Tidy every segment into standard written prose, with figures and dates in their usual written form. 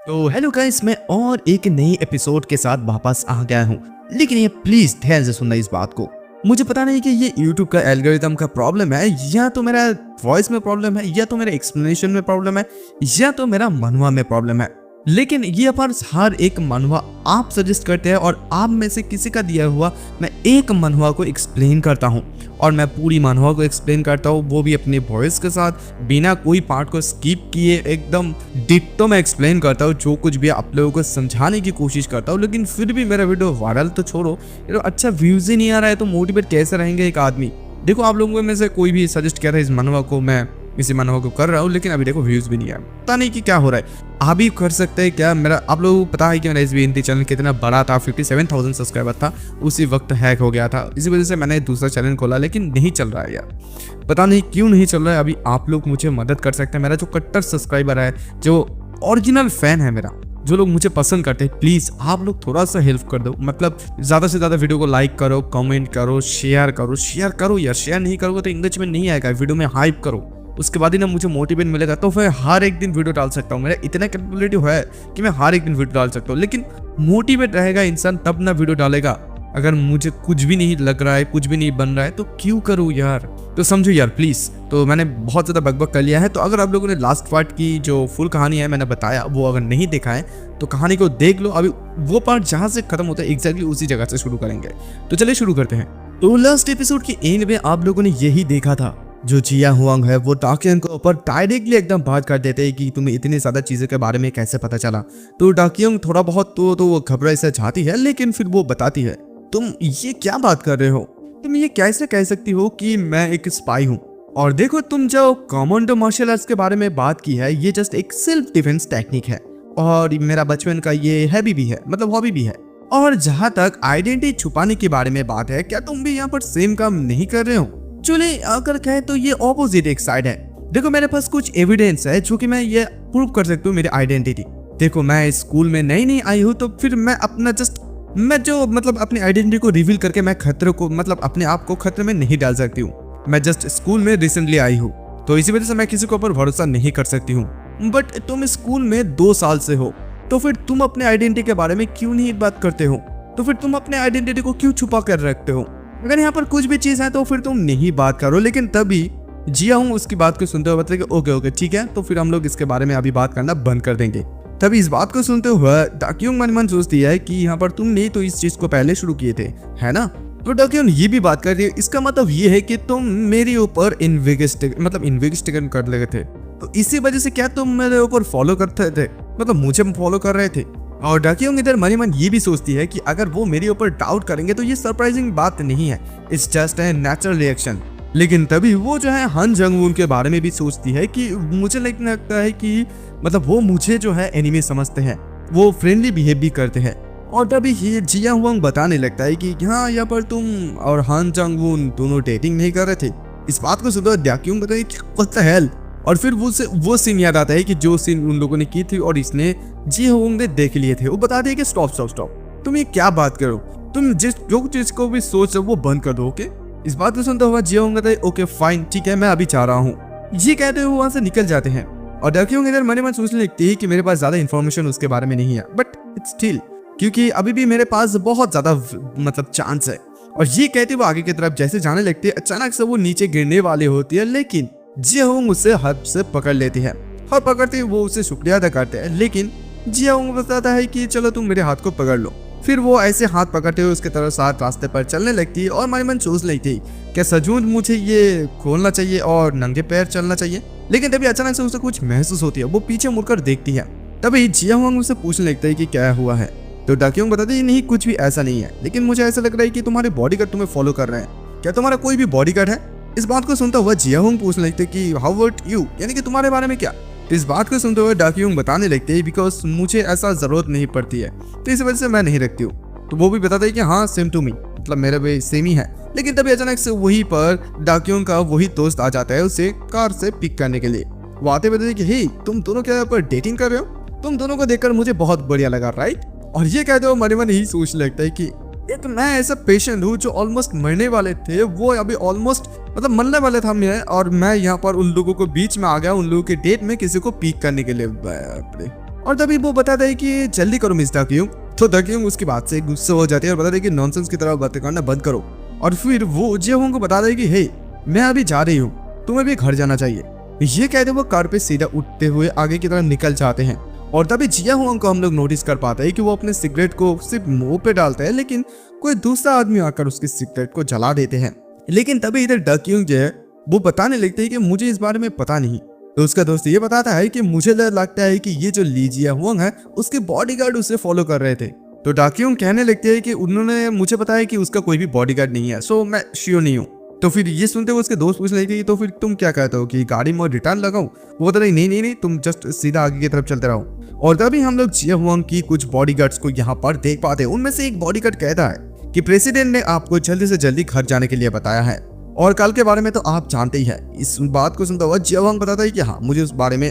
तो hello guys, मैं और एक नई एपिसोड के साथ वापस आ गया हूँ। लेकिन ये प्लीज ध्यान से सुनना इस बात को। मुझे पता नहीं कि ये YouTube का एल्गोरिथम का प्रॉब्लम है, या तो मेरा वॉइस में प्रॉब्लम है, या तो मेरा एक्सप्लेनेशन में प्रॉब्लम है, या तो मेरा मनवा में प्रॉब्लम है। लेकिन ये पर हर एक मनवा आप सजेस्ट करते हैं और आप में से किसी का दिया हुआ मैं एक मनवा को एक्सप्लेन करता हूँ। और मैं पूरी मनवा को एक्सप्लेन करता हूँ, वो भी अपने वॉइस के साथ, बिना कोई पार्ट को स्किप किए एकदम डिट्टो में एक्सप्लेन करता हूँ। जो कुछ भी आप लोगों को समझाने की कोशिश करता हूँ, लेकिन फिर भी मेरा वीडियो वायरल तो छोड़ो, अच्छा व्यूज ही नहीं आ रहा है तो मोटिवेट कैसे रहेंगे एक आदमी। देखो, आप लोगों में से कोई भी सजेस्ट कर रहा है इस मनवा को, मैं इसी मनवा को कर रहा हूँ, लेकिन अभी देखो व्यूज भी नहीं आया। पता नहीं कि क्या हो रहा है। आप भी कर सकते हैं क्या? मेरा आप लोगों को पता है कि मेरा SB हिंदी चैनल कितना बड़ा था, 57,000 सब्सक्राइबर था, उसी वक्त हैक हो गया था। इसी वजह से मैंने दूसरा चैनल खोला, लेकिन नहीं चल रहा है यार। पता नहीं क्यों नहीं चल रहा है। अभी आप लोग मुझे मदद कर सकते हैं। मेरा जो कट्टर सब्सक्राइबर है, जो ओरिजिनल फैन है मेरा, जो लोग मुझे पसंद करते हैं, प्लीज आप लोग थोड़ा सा हेल्प कर दो। मतलब ज्यादा से ज्यादा वीडियो को लाइक करो, कमेंट करो, शेयर करो यार। शेयर नहीं करोगे तो इंग्लिश में नहीं आएगा। वीडियो में हाइप करो, उसके बाद ही ना मुझे मोटिवेट मिलेगा। तो फिर हर एक दिन वीडियो डाल सकता हूँ। मेरा इतना कैपेबिलिटी है कि मैं हर एक दिन वीडियो डाल सकता हूँ। लेकिन मोटिवेट रहेगा इंसान तब ना वीडियो डालेगा। अगर मुझे कुछ भी नहीं लग रहा है, कुछ भी नहीं बन रहा है, तो क्यों करूँ यार? तो समझो यार प्लीज। तो मैंने बहुत ज्यादा बकबक कर लिया है। तो अगर आप लोगों ने लास्ट पार्ट की जो फुल कहानी है मैंने बताया, वो अगर नहीं देखा है तो कहानी को देख लो। अभी वो पार्ट जहां से खत्म होता है एग्जैक्टली उसी जगह से शुरू करेंगे। तो चलिए शुरू करते हैं। तो लास्ट एपिसोड के एंड में आप लोगों ने यही देखा था, जो जिया हुआंग है वो डाकियंग के ऊपर डायरेक्टली एकदम बात कर देते हैं कि तुम्हें इतनी ज्यादा चीजों के बारे में कैसे पता चला। तो डाकियंग थोड़ा बहुत तो वो घबराई से चाहती है, लेकिन फिर वो बताती है, तुम ये क्या बात कर रहे हो? तुम ये कैसे कह सकती हो कि मैं एक स्पाई हूँ? और देखो, तुम जो कमांडो मार्शल आर्ट्स के बारे में बात की है, ये जस्ट एक सेल्फ डिफेंस टेक्निक है, और मेरा बचपन का ये हैबी भी है, मतलब हॉबी भी है। और जहां तक आइडेंटिटी छुपाने के बारे में बात है, क्या तुम भी यहाँ पर सेम काम नहीं कर रहे हो? चलिए अगर कहे तो ये ऑपोजिट एक साइड है। देखो, मेरे पास कुछ एविडेंस है जो कि मैं ये प्रूव कर सकता हूँ मेरी आइडेंटिटी। देखो, मैं स्कूल में नई आई हूँ, तो फिर मैं अपना मैं जो मतलब अपनी आइडेंटिटी को रिवील करके मैं खतरे को, मतलब अपने आप को खतरे में नहीं डाल सकती हूँ। मैं जस्ट स्कूल में रिसेंटली आई हूँ, तो इसी वजह से मैं किसी के ऊपर भरोसा नहीं कर सकती हूँ। बट तुम स्कूल में 2 साल से हो, तो फिर तुम अपने आइडेंटिटी के बारे में क्यों नहीं बात करते हो? तो फिर तुम अपने आइडेंटिटी को क्यों छुपा कर रखते हो? अगर यहाँ पर कुछ भी चीज है तो फिर तुम नहीं बात करो। लेकिन तभी जिया हूँ उसकी बात को सुनते हुए बताते कि ओके ठीक है, तो फिर हम लोग इसके बारे में अभी बात करना बंद कर देंगे। तभी इस बात को सुनते हुए डाकियोंग मन मन सोचती है कि यहाँ पर तुमने तो इस चीज को पहले शुरू किए थे, है ना? तो डाकियोंग ये भी बात कर रही है, इसका मतलब ये है कि तुम मेरे ऊपर इन्वेस्टिगेट कर रहे थे। तो इसी वजह से क्या तुम मेरे ऊपर फॉलो करते थे, मतलब मुझे फॉलो कर रहे थे? और डाकियोंग इधर मनी मन ये भी सोचती है कि अगर वो मेरे ऊपर डाउट करेंगे तो ये सरप्राइजिंग बात नहीं है, it's just a natural reaction. लेकिन तभी वो जो है Han Jung-won के बारे में भी सोचती है कि मुझे लगता है कि मतलब वो मुझे जो है एनिमी समझते हैं, वो फ्रेंडली बिहेव भी करते हैं। और तभी ये जिया हुआंग बताने लगता है कि हाँ, यहाँ पर तुम और Han Jung-won दोनों डेटिंग नहीं कर रहे थे। इस बात को सुनकर डाकियोंग बताइए व्हाट द हेल। और फिर वो सीन याद आता है कि जो सीन उन लोगों ने की थी और इसने जिया हुआंग ने देख लिए थे। वो बताते हैं कि स्टॉप, तुम ये क्या बात करो, तुम जो चीज को भी सोच वो बंद कर दो। ओके, इस बात को सुनते हुए जिया हुआंग कहता है ओके फाइन, ठीक है, मैं अभी चाह रहा हूँ। ये कहते हुए वहां से निकल जाते हैं। और डाकियोंग इधर मन सोचने लगती है कि मेरे पास ज्यादा इन्फॉर्मेशन उसके बारे में नहीं है, बट इट्स स्टिल, क्योंकि अभी भी मेरे पास बहुत ज्यादा मतलब चांस है। और ये कहते हुए आगे की तरफ जैसे जाने लगती है, अचानक से वो नीचे गिरने वाली होती है, लेकिन जिया हुआंग उसे हाथ से पकड़ लेती है। और पकड़ते वो उसे शुक्रिया अदा करते हैं, लेकिन जिया हुआंग बताता है कि चलो तुम मेरे हाथ को पकड़ लो। फिर वो ऐसे हाथ पकड़ते हुए उसके तरफ साथ रास्ते पर चलने लगती है। और मन सोच लेती थी क्या सजून मुझे ये खोलना चाहिए और नंगे पैर चलना चाहिए। लेकिन तभी अचानक से उसे कुछ महसूस होती है। वो पीछे मुड़कर देखती है। तभी जिया हुआंग उसे पूछने लगता है कि क्या हुआ है। तो डाकियोंग बताते हैं नहीं, कुछ भी ऐसा नहीं है, लेकिन मुझे ऐसा लग रहा है कि तुम्हारे बॉडीगार्ड तुम्हें फॉलो कर रहे हैं। क्या तुम्हारा कोई भी बॉडीगार्ड है? इस बात को सुनता हुआ जिया हुआंग पूछने लगते हैं कि हाउ अबाउट यू, यानी कि तुम्हारे बारे में क्या? तो इस बात को सुनते हुए डाकियोंग बताने लगते हैं बिकॉज मुझे ऐसा जरूरत नहीं पड़ती है, तो इस वजह से मैं नहीं रखती हूँ। तो वो भी बताते हैं कि हाँ सेम टू मी, मतलब मेरा भी सेम ही है। लेकिन तभी अचानक से वहीं पर डाकियोंग का वही दोस्त आ जाता है उसे कार से पिक करने के लिए। वो आते बताते कि हे, तुम दोनों क्या यहाँ पर डेटिंग कर रहे हो? तुम दोनों को देखकर मुझे बहुत बढ़िया लगा, राइट? और ये कहते हुए मन ही सोच लगता है कि एक मैं ऐसा पेशेंट हूँ जो ऑलमोस्ट मरने वाले थे, वो अभी ऑलमोस्ट मतलब मरने वाले था मैं, और मैं यहाँ पर उन लोगों को बीच में आ गया, उन लोगों के डेट में किसी को पिक करने के लिए। और तभी वो बताता है कि जल्दी करो मिस दाक्यूंग। तो दाक्यूंग उसकी बात से गुस्सा हो जाती है और बताता है कि नॉनसेंस की तरह बातें करना बंद करो। और फिर वो जियाहोंग को बताता है कि हे, मैं अभी जा रही हूँ, तुम्हें भी घर जाना चाहिए। ये कहते वो कार पे सीधा उठते हुए आगे की तरफ निकल जाते हैं। और तभी जियाहोंग को हम लोग नोटिस कर पाते हैं कि वो अपने सिगरेट को सिर्फ मुंह पे डालता है, लेकिन कोई दूसरा आदमी आकर उसकी सिगरेट को जला देते हैं। लेकिन तभी इधर दाक्यूंग जो है वो बताने लगते हैं कि मुझे इस बारे में पता नहीं। तो उसका दोस्त ये बताता है कि मुझे लगता है कि ये जो ली जियाहोंग है उसके बॉडीगार्ड उसे फॉलो कर रहे थे। तो दाक्यूंग कहने लगते हैं कि उन्होंने मुझे बताया कि उसका कोई भी बॉडीगार्ड नहीं है, सो मैं श्योर नहीं हूँ। तो फिर ये सुनते हुए उसके दोस्त पूछने लगे तो फिर तुम क्या कहते हो कि गाड़ी में रिटर्न लगाऊं? वो बता रही नहीं, तुम जस्ट सीधा आगे की तरफ चलते रहो। और तभी हम लोग जियाहोंग की कुछ बॉडीगार्ड्स को यहाँ पर देख पाते हैं। उनमें से एक बॉडीगार्ड कहता है कि प्रेसिडेंट ने आपको जल्दी से जल्दी घर जाने के लिए बताया है और कल के बारे में तो आप जानते ही है। इस बात को सुनता हुआ जियाहोंग बताता है कि हाँ, मुझे उस बारे में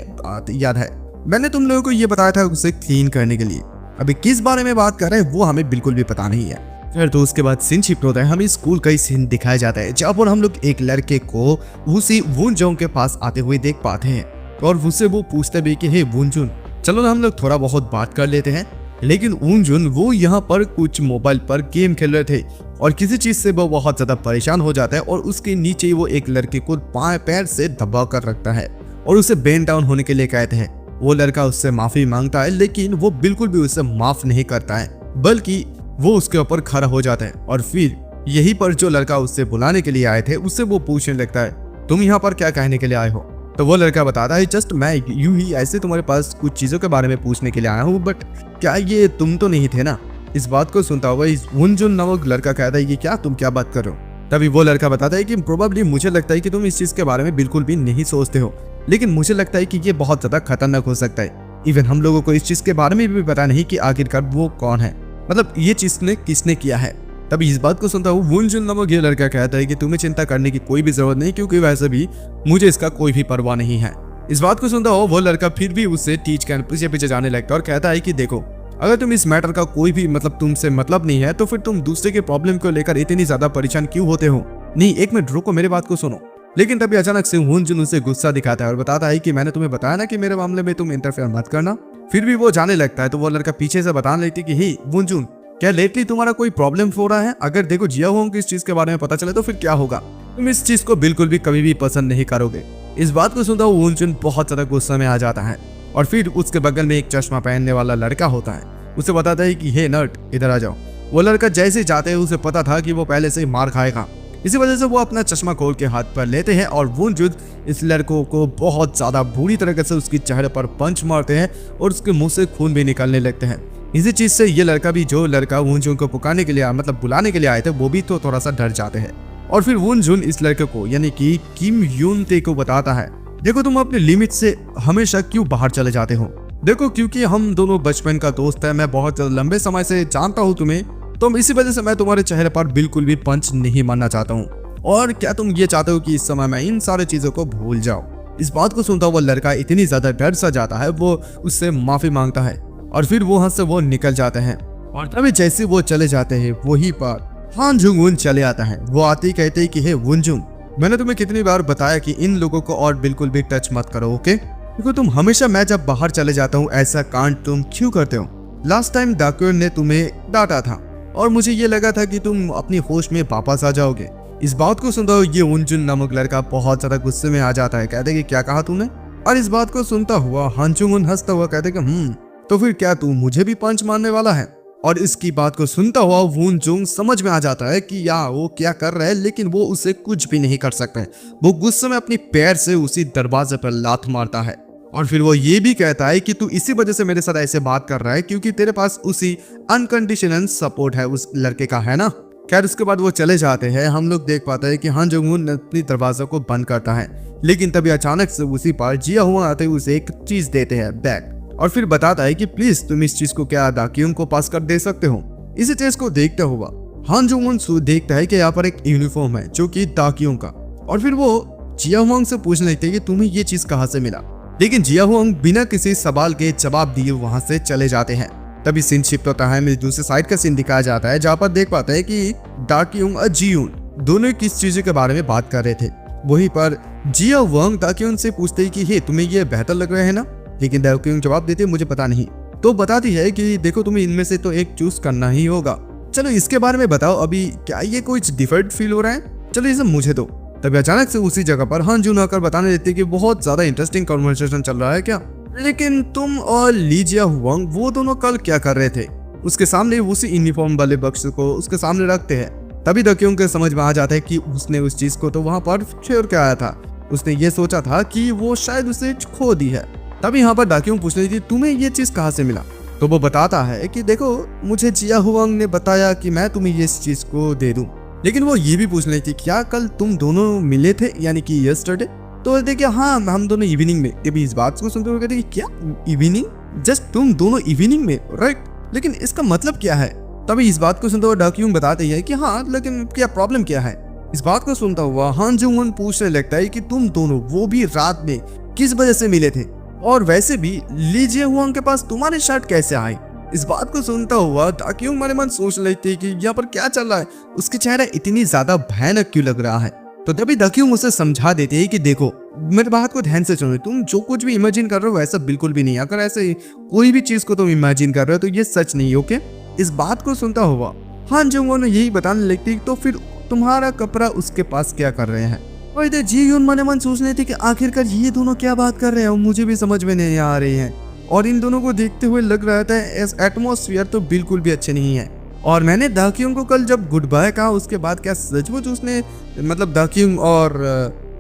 याद है, मैंने तुम लोगों को ये बताया था उसे क्लीन करने के लिए। अभी किस बारे में बात कर रहे हैं वो हमें बिल्कुल भी पता नहीं है। फिर तो उसके बाद सीन शिफ्ट होता है, हमें स्कूल का ही सीन दिखाया जाता है जहाँ पर हम लोग एक लड़के को उसी वुनजुन के पास आते हुए देख पाते हैं। और उससे वो पूछते भी कि हे वुनजुन, चलो ना हम लोग थोड़ा बहुत बात कर लेते हैं। लेकिन वुनजुन वो यहाँ पर कुछ मोबाइल पर गेम खेल रहे थे और किसी चीज से वो बहुत ज्यादा परेशान हो जाता है और उसके नीचे वो एक लड़के को पैर से दबा कर रखता है और उसे बेंड डाउन होने के लिए कहते हैं। वो लड़का उससे माफी मांगता है, लेकिन वो बिल्कुल भी उसे माफ नहीं करता है, बल्कि वो उसके ऊपर खड़ा हो जाता है। और फिर यहीं पर जो लड़का उससे बुलाने के लिए आए थे उससे वो पूछने लगता है, तुम यहाँ पर क्या कहने के लिए आए हो? तो वो लड़का बताता है, जस्ट मैं यूं ही ऐसे तुम्हारे पास कुछ चीजों के बारे में पूछने के लिए आया हूँ, बट क्या ये तुम तो नहीं थे ना? इस बात को सुनता हुआ इस वुनजुन नामक लड़का कहता है, ये क्या तुम क्या बात कर रहे हो? तभी वो लड़का बताता है कि प्रोबेबली मुझे लगता है कि तुम इस चीज के बारे में बिल्कुल भी नहीं सोचते हो, लेकिन मुझे लगता है कि ये बहुत ज्यादा खतरनाक हो सकता है। इवन हम लोगों को इस चीज के बारे में भी पता नहीं कि आखिरकार वो कौन है, मतलब ये चीज ने किसने किया है। तभी इस बात को सुनता हूँ वुनजुन नामक ये लड़का कहता है कि तुम्हें चिंता करने की कोई भी जरूरत नहीं, क्योंकि वैसे भी मुझे इसका कोई भी परवाह नहीं है। इस बात को सुनता हो वो लड़का फिर भी उससे टीच कर पीछे पीछे जाने लगता है और कहता है कि देखो, अगर तुम इस मैटर का कोई भी तुमसे मतलब नहीं है तो फिर तुम दूसरे के प्रॉब्लम को लेकर इतनी ज्यादा परेशान क्यों होते हो? नहीं, एक मिनट रुको, मेरे बात को सुनो। लेकिन तभी अचानक से वुनजुन उसे गुस्सा दिखाता है और बताता है कि मैंने तुम्हें बताया ना कि मेरे मामले में तुम इंटरफेयर मत करना। फिर भी वो जाने लगता है तो वो लड़का पीछे से बताने लगती है कि हे वुनजुन, क्या लेटली तुम्हारा कोई प्रॉब्लम हो रहा है? अगर देखो जियाहोंग को इस चीज के बारे में पता चले तो फिर क्या होगा? तुम इस चीज को बिल्कुल भी कभी भी पसंद नहीं करोगे। इस बात को सुनता हुआ वुनजुन बहुत ज्यादा गुस्सा में आ जाता है और फिर उसके बगल में एक चश्मा पहनने वाला लड़का होता है, उसे बताता है कि हे नर्ड, इधर आ जाओ। वो लड़का जैसे जाते हैं उसे पता था कि वो पहले से ही मार खाएगा, इसी वजह से वो अपना चश्मा खोल के हाथ पर लेते हैं और वुनजुन इस लड़कों को बहुत ज्यादा बुरी तरीके से उसके चेहरे पर पंच मारते हैं और उसके मुंह से खून भी निकलने लगते हैं। इसी चीज से ये लड़का भी, जो लड़का वुनजुन को पुकारने के लिए बुलाने के लिए आए थे, वो भी तो थोड़ा सा डर जाते हैं। और फिर वुनजुन इस लड़के को यानी कि किम यून ते को बताता है, देखो तुम अपने लिमिट से हमेशा क्यों बाहर चले जाते हो? देखो, क्योंकि हम दोनों बचपन का दोस्त है, मैं बहुत लंबे समय से जानता हूँ तुम्हें, तो इसी वजह से मैं तुम्हारे चेहरे पर बिल्कुल भी पंच नहीं मारना चाहता हूँ। और क्या तुम ये चाहते हो कि इस समय मैं इन सारी चीजों को भूल जाऊं? इस बात को सुनता हुआ लड़का इतनी ज्यादा डर सा जाता है, वो उससे माफी मांगता है और फिर वहां से वो निकल जाते हैं। और तभी जैसे वो चले जाते हैं वहीं पर हान जुंग चले आता है। वो आते ही कहते हैं कि हे वुनजुन, मैंने तुम्हें कितनी बार बताया कि इन लोगों को और बिल्कुल भी टच मत करो, ओके? क्योंकि तुम हमेशा मैं जब बाहर चले जाता हूँ ऐसा कांड तुम क्यों करते हो? लास्ट टाइम दाक्यून ने तुम्हें डांटा था और मुझे ये लगा था कि तुम अपनी होश में वापस आ जाओगे। इस बात को सुनता हुआ ये वुनजुन नामक लड़का बहुत ज्यादा गुस्से में आ जाता है, कहते कि क्या कहा तूने? और इस बात को सुनता हुआ हान जुंग हंसता हुआ कहते कि तो फिर क्या तू मुझे भी पंच मारने वाला है? और इसकी बात को सुनता हुआ वुनजुन समझ में आ जाता है कि या वो क्या कर रहा है, लेकिन वो उसे कुछ भी नहीं कर सकता है। वो गुस्से में अपनी पैर से उसी दरवाजे पर लात मारता है और फिर वो ये भी कहता है कि तू इसी वजह से मेरे साथ ऐसे बात कर रहा है क्योंकि तेरे पास उसी अनकंडीशनल सपोर्ट है उस लड़के का, है ना? खैर उसके बाद वो चले जाते हैं। हम लोग देख पाते हैं कि हान जुंग अपनी दरवाजा को बंद करता है, लेकिन तभी अचानक से उसी पर जियाहोंग आते हुए उसे एक चीज देते हैं, बैग, और फिर बताता है कि प्लीज तुम इस चीज को क्या दाक्यून को पास कर दे सकते हो? इसी चीज को देखते हुआ हान जुंग देखता है कि यहाँ पर एक यूनिफॉर्म है जो कि दाक्यून का, और फिर वो जियाहोंग से पूछने लगते हैं कि तुम्हें ये चीज कहाँ से मिला? लेकिन जियाहोंग बिना किसी सवाल के जवाब दिए वहां से चले जाते हैं। तभी सीन शिफ्ट होता है, हमें दूसरे साइड का सीन दिखाया जाता है जहाँ पर देख पाते हैं कि दाक्यून और जियून दोनों किस चीज के बारे में बात कर रहे थे। वहीं पर जियाहोंग दाक्यून से पूछते हैं कि हे तुम्हें ये बेहतर लग रहा है ना? लेकिन दाक्यूंग जवाब देती है मुझे पता नहीं। तो बताती है कि देखो तुम्हें इनमें से तो एक चूज करना ही होगा। चलो इसके बारे में बताओ, अभी क्या ये कुछ डिफरेंट फील हो रहा है? चलो ये सब मुझे दो। तभी अचानक से उसी जगह पर हान जून आकर बताने देती है कि बहुत ज्यादा इंटरेस्टिंग कन्वर्सेशन चल रहा है क्या, लेकिन तुम और लीजिया हुआंग वो दोनों कल क्या कर रहे थे? उसके सामने उसी यूनिफॉर्म वाले बक्स को उसके सामने रखते हैं। तभी दाक्यूंग के समझ में आ जाता है कि उसने उस चीज को तो वहां पर छोड़ के आया था। उसने ये सोचा था कि वो शायद उसे खो दी है। तभी यहाँ पर दाक्यूंग पूछ रही थी तुम्हें ये चीज कहाँ से मिला? तो वो बताता है कि देखो मुझे जिया हुआंग ने बताया कि मैं तुम्हें इस चीज को दे दूं। लेकिन वो ये भी पूछ रही थी क्या कल तुम दोनों मिले थे, यानी कि यस्टरडे? तो देखिए हाँ हम दोनों इवनिंग में। तभी इस बात को सुनते हुए कहते क्या इवनिंग? जस्ट तुम दोनों इवनिंग में, राइट? लेकिन इसका मतलब क्या है? तभी इस बात को सुनते हुए दाक्यूंग बताते हैं कि हाँ लेकिन क्या प्रॉब्लम क्या है? इस बात को सुनता हुआ हान जून पूछने लगता है कि तुम दोनों वो भी रात में किस वजह से मिले थे, और वैसे भी लीजिए हुआंग के पास तुम्हारे शर्ट कैसे आए? इस बात को सुनता हुआ दाक्यूंग मन मन सोच लेती है कि यहाँ पर क्या चल रहा है, उसकी चेहरा इतनी ज्यादा भयानक क्यों लग रहा है। तो तभी दाक्यूंग उसे समझा देती है कि देखो मेरे बात को ध्यान से सुनो, तुम जो कुछ भी इमेजिन कर रहे हो वैसा बिल्कुल भी नहीं। अगर ऐसे कोई भी चीज को तुम इमेजिन कर रहे हो तो ये सच नहीं, ओके? इस बात को सुनता हुआ हान जून ने यही बताने लगती तो फिर तुम्हारा कपड़ा उसके पास क्या कर रहे हैं? और इधर जी यून मन मन सोच रहे थे कि आखिरकार ये दोनों क्या बात कर रहे हैं, मुझे भी समझ में नहीं आ रही है। और इन दोनों को देखते हुए लग रहा था एटमॉस्फेयर तो बिल्कुल भी अच्छे नहीं है। और मैंने दाक्यूंग को कल जब गुड बाय कहा उसके बाद क्या सचमुच उसने मतलब दाक्यूंग और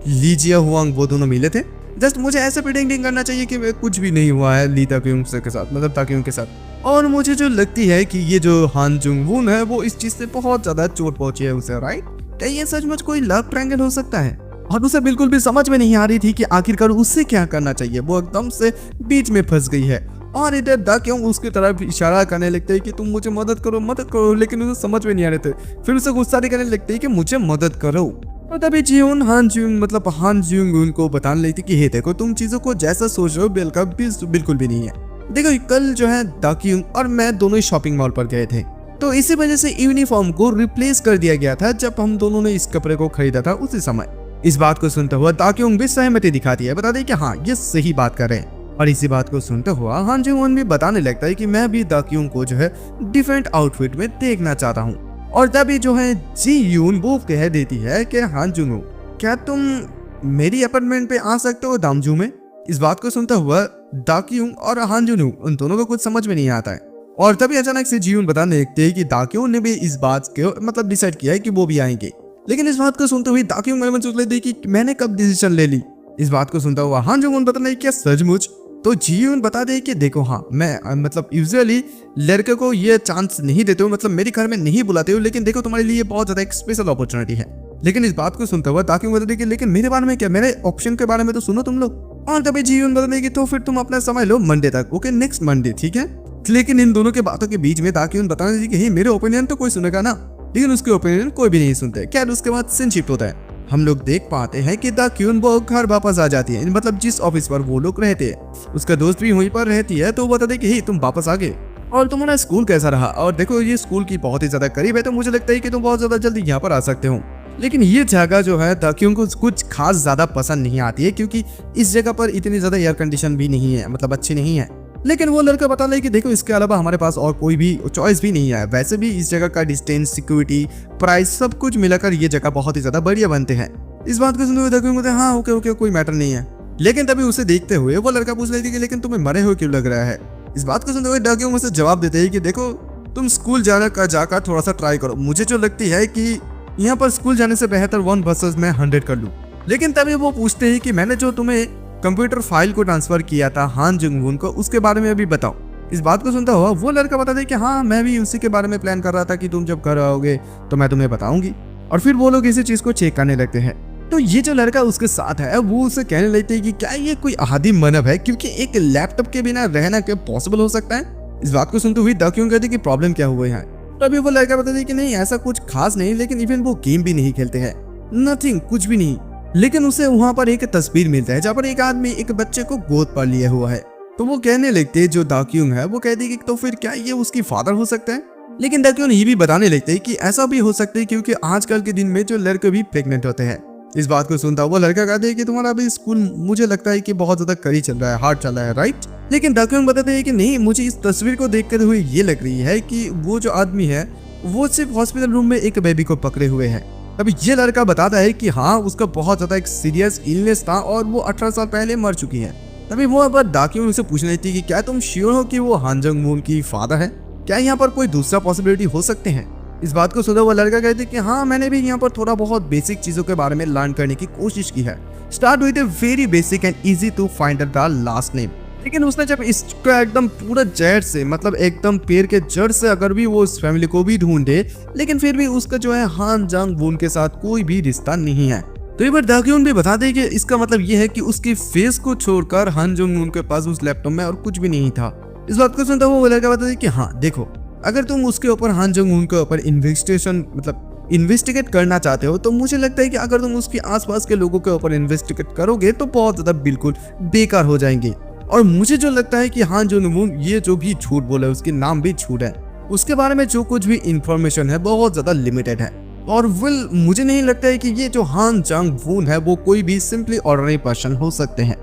लीजिया हुआंग वो दोनों मिले थे? जस्ट मुझे ऐसे प्रिडिक्टिंग करना चाहिए कि कुछ भी नहीं हुआ है ली दाक्यूंग के साथ, मतलब दाक्यूंग के साथ। और मुझे जो लगती है कि ये जो हान जुंग वून है वो इस चीज से बहुत ज्यादा चोट पहुंची है उसे, राइट? क्या ये सचमुच कोई लव ट्रायंगल हो सकता है? और उसे बिल्कुल भी समझ में नहीं आ रही थी कि आखिरकार उससे क्या करना चाहिए। वो एकदम से बीच में फंस गई है। और इधर दाक्यूंग उसकी तरफ इशारा करने लगते हैं कि तुम मुझे मदद करो, लेकिन उसे समझ में नहीं आ रहे थे। फिर उसे गुस्सा करने लगते हैं कि मुझे मदद करो। और तभी जियोन हान जुंग उनको बताने लगती कि हे देखो तुम चीजों को जैसा सोच रहे हो बिल्कुल भी नहीं है। देखो कल जो है दाक्यूंग और मैं दोनों ही शॉपिंग मॉल पर गए थे, तो इसी वजह से यूनिफॉर्म को रिप्लेस कर दिया गया था जब हम दोनों ने इस कपड़े को खरीदा था उसी समय। इस बात को सुनते हुआ दाक्यूंग भी सहमति दिखाती है, बताती है कि हाँ ये सही बात कर रहे हैं। और इसी बात को सुनते हुआ हान जुंग भी बताने लगता है कि मैं भी दाक्यूंग को जो है डिफरेंट आउटफिट में देखना चाहता हूँ। और तभी जो है जी यून वो कह देती है कि हान जुंग क्या तुम मेरी अपार्टमेंट पे आ सकते हो दामजू में? इस बात को सुनता हुआ दाक्यूंग और हान जुंग उन दोनों को कुछ समझ में नहीं आता है। और तभी अचानक से जीवन बताने लगते हैं कि दाक्यूंग ने भी इस बात को मतलब डिसाइड किया है कि वो भी आएंगे। लेकिन इस बात को सुनते हुए दाक्यूंग मन में सोच लेती है कि मैंने कब डिसीजन ले ली। इस बात को सुनता हुआ हान जुंग बताने क्या सचमुच? तो जीवन बता दे कि देखो हाँ मैं मतलब यूजुअली लड़के को ये चांस नहीं देते हो, मतलब मेरे घर में नहीं बुलाते हो, लेकिन देखो तुम्हारे लिए बहुत ज्यादा एक स्पेशल अपॉर्चुनिटी है। लेकिन इस बात को सुनता हुआ दाक्यूंग बता दे कि लेकिन मेरे बारे में क्या, मेरे ऑप्शन के बारे में तो सुनो तुम लोग। और तभी जीवन बता दे कि तो फिर तुम अपना समय लो मंडे तक, ओके नेक्स्ट मंडे, ठीक है? लेकिन इन दोनों के बातों के बीच में दाक्यूंग बताने लगी कि मेरे ओपिनियन तो कोई सुनेगा ना, लेकिन उसके ओपिनियन कोई भी नहीं सुनते। क्या उसके बाद सीन शिफ्ट होता है। हम लोग देख पाते हैं कि दाक्यूंग वो घर वापस आ जाती है, मतलब जिस ऑफिस पर वो लोग रहते हैं। उसका दोस्त भी वहीं पर रहती है, तो वो बताते कि तुम वापस आ गए और तुम्हारा स्कूल कैसा रहा? और देखो ये स्कूल की बहुत ही ज्यादा करीब है, तो मुझे लगता है कि तुम बहुत ज्यादा जल्दी यहाँ पर आ सकते हो। लेकिन ये जगह जो है दाक्यूंग को कुछ खास ज्यादा पसंद नहीं आती है, क्योंकि इस जगह पर इतनी ज्यादा एयर कंडीशन भी नहीं है, मतलब अच्छी नहीं है। लेकिन वो लड़का बता रहा है कि देखो इसके अलावा हमारे पास और कोई भी चॉइस भी नहीं है। वैसे भी इस जगह का डिस्टेंस, सिक्योरिटी, प्राइस सब कुछ मिलाकर ये जगह बहुत ही ज्यादा बढ़िया बनते हैं। इस बात को सुनते हुए दाक्यूंग कहते हैं हाँ ओके कोई मैटर नहीं है। लेकिन तभी उसे देखते हुए वो लड़का पूछ लेती है कि लेकिन तुम्हें मरे हुए क्यों लग रहा है? इस बात को सुनते हुए दाक्यूंग उसे जवाब देते हैं कि देखो तुम स्कूल जाकर थोड़ा सा ट्राई करो। मुझे जो लगती है कि यहाँ पर स्कूल जाने से बेहतर 1 वर्सेस मैं 100 कर लूँ। लेकिन तभी वो पूछते हैं कि मैंने जो तुम्हें कंप्यूटर फाइल को ट्रांसफर किया था हान जुंग वून को, उसके बारे में अभी बताओ। इस बात को सुनता हुआ वो लड़का बताता है कि हाँ मैं भी उसी के बारे में प्लान कर रहा था कि तुम जब घर आओगे तो मैं तुम्हें बताऊंगी। और फिर वो लोग इसी चीज को चेक करने लगते हैं। तो ये जो लड़का उसके साथ है वो उसे कहने लगते हैं कि क्या ये कोई आदि मानव है, क्योंकि एक लैपटॉप के बिना रहना क्या पॉसिबल हो सकता है? इस बात को सुनते हुए दाक्यूंग कहते कि प्रॉब्लम क्या हुआ है? तभी वो लड़का बताता है कि नहीं ऐसा कुछ खास नहीं, लेकिन इवन वो गेम भी नहीं खेलते हैं, नथिंग, कुछ भी नहीं। लेकिन उसे वहां पर एक तस्वीर मिलता है जहाँ पर एक आदमी एक बच्चे को गोद पर लिया हुआ है। तो वो कहने लगते जो दाक्यूंग है वो कहती कि तो फिर क्या ये उसकी फादर हो सकता है? लेकिन दाक्यूंग ये भी बताने लगते हैं कि ऐसा भी हो सकता है क्योंकि आजकल के दिन में जो लड़के भी प्रेग्नेंट होते हैं, इस बात को सुनता वो लड़का कहते हैं कि तुम्हारा अभी स्कूल मुझे लगता है कि बहुत ज्यादा कड़ी चल रहा है, हार्ड चल रहा है, राइट। लेकिन दाक्योंग बताते हैं कि नहीं, मुझे इस तस्वीर को देखते हुए ये लग रही है कि वो जो आदमी है वो सिर्फ हॉस्पिटल रूम में एक बेबी को पकड़े हुए है। तभी ये लड़का बताता है कि हाँ, उसका बहुत ज्यादा एक सीरियस इलनेस था और वो 18 साल पहले मर चुकी है। तभी वो अब दाक्योंग उसे पूछ रही थी कि क्या तुम श्योर हो कि वो हान जंग वून की फादर है, क्या यहाँ पर कोई दूसरा पॉसिबिलिटी हो सकते हैं। इस बात को सुना वो लड़का कहते कि हाँ, मैंने भी यहाँ पर थोड़ा बहुत बेसिक चीजों के बारे में लर्न करने की कोशिश की है। Start with a very basic and easy to find the last name. लेकिन उसने जब इसका एकदम पूरा जड़ से, मतलब एकदम पेड़ के जड़ से अगर भी वो उस फैमिली को भी ढूंढे, लेकिन फिर भी उसका जो है हान जंग वून के साथ कोई भी रिश्ता नहीं है। तो एक बार दाक्योंग भी बता दे कि इसका मतलब ये है कि उसकी फेस को छोड़कर हान जंग वून के पास उस लैपटॉप में और कुछ भी नहीं था। इस बात को सुनता वो लड़का बताते कि हाँ देखो, अगर तुम उसके ऊपर हान जंग वून के ऊपर इन्वेस्टिगेट करना चाहते हो तो मुझे लगता है कि अगर तुम उसके आसपास के लोगों के ऊपर इन्वेस्टिगेट करोगे तो बहुत ज्यादा बिल्कुल बेकार हो जाएंगे। और मुझे जो लगता है कि हान जंग वून ये जो भी झूठ बोला है, उसके नाम भी झूठ है, उसके बारे में जो कुछ भी इंफॉर्मेशन है बहुत ज्यादा लिमिटेड है। और मुझे नहीं लगता है कि ये जो हान जंग वून है वो कोई भी सिंपली ऑर्डिनरी पर्सन हो सकते हैं।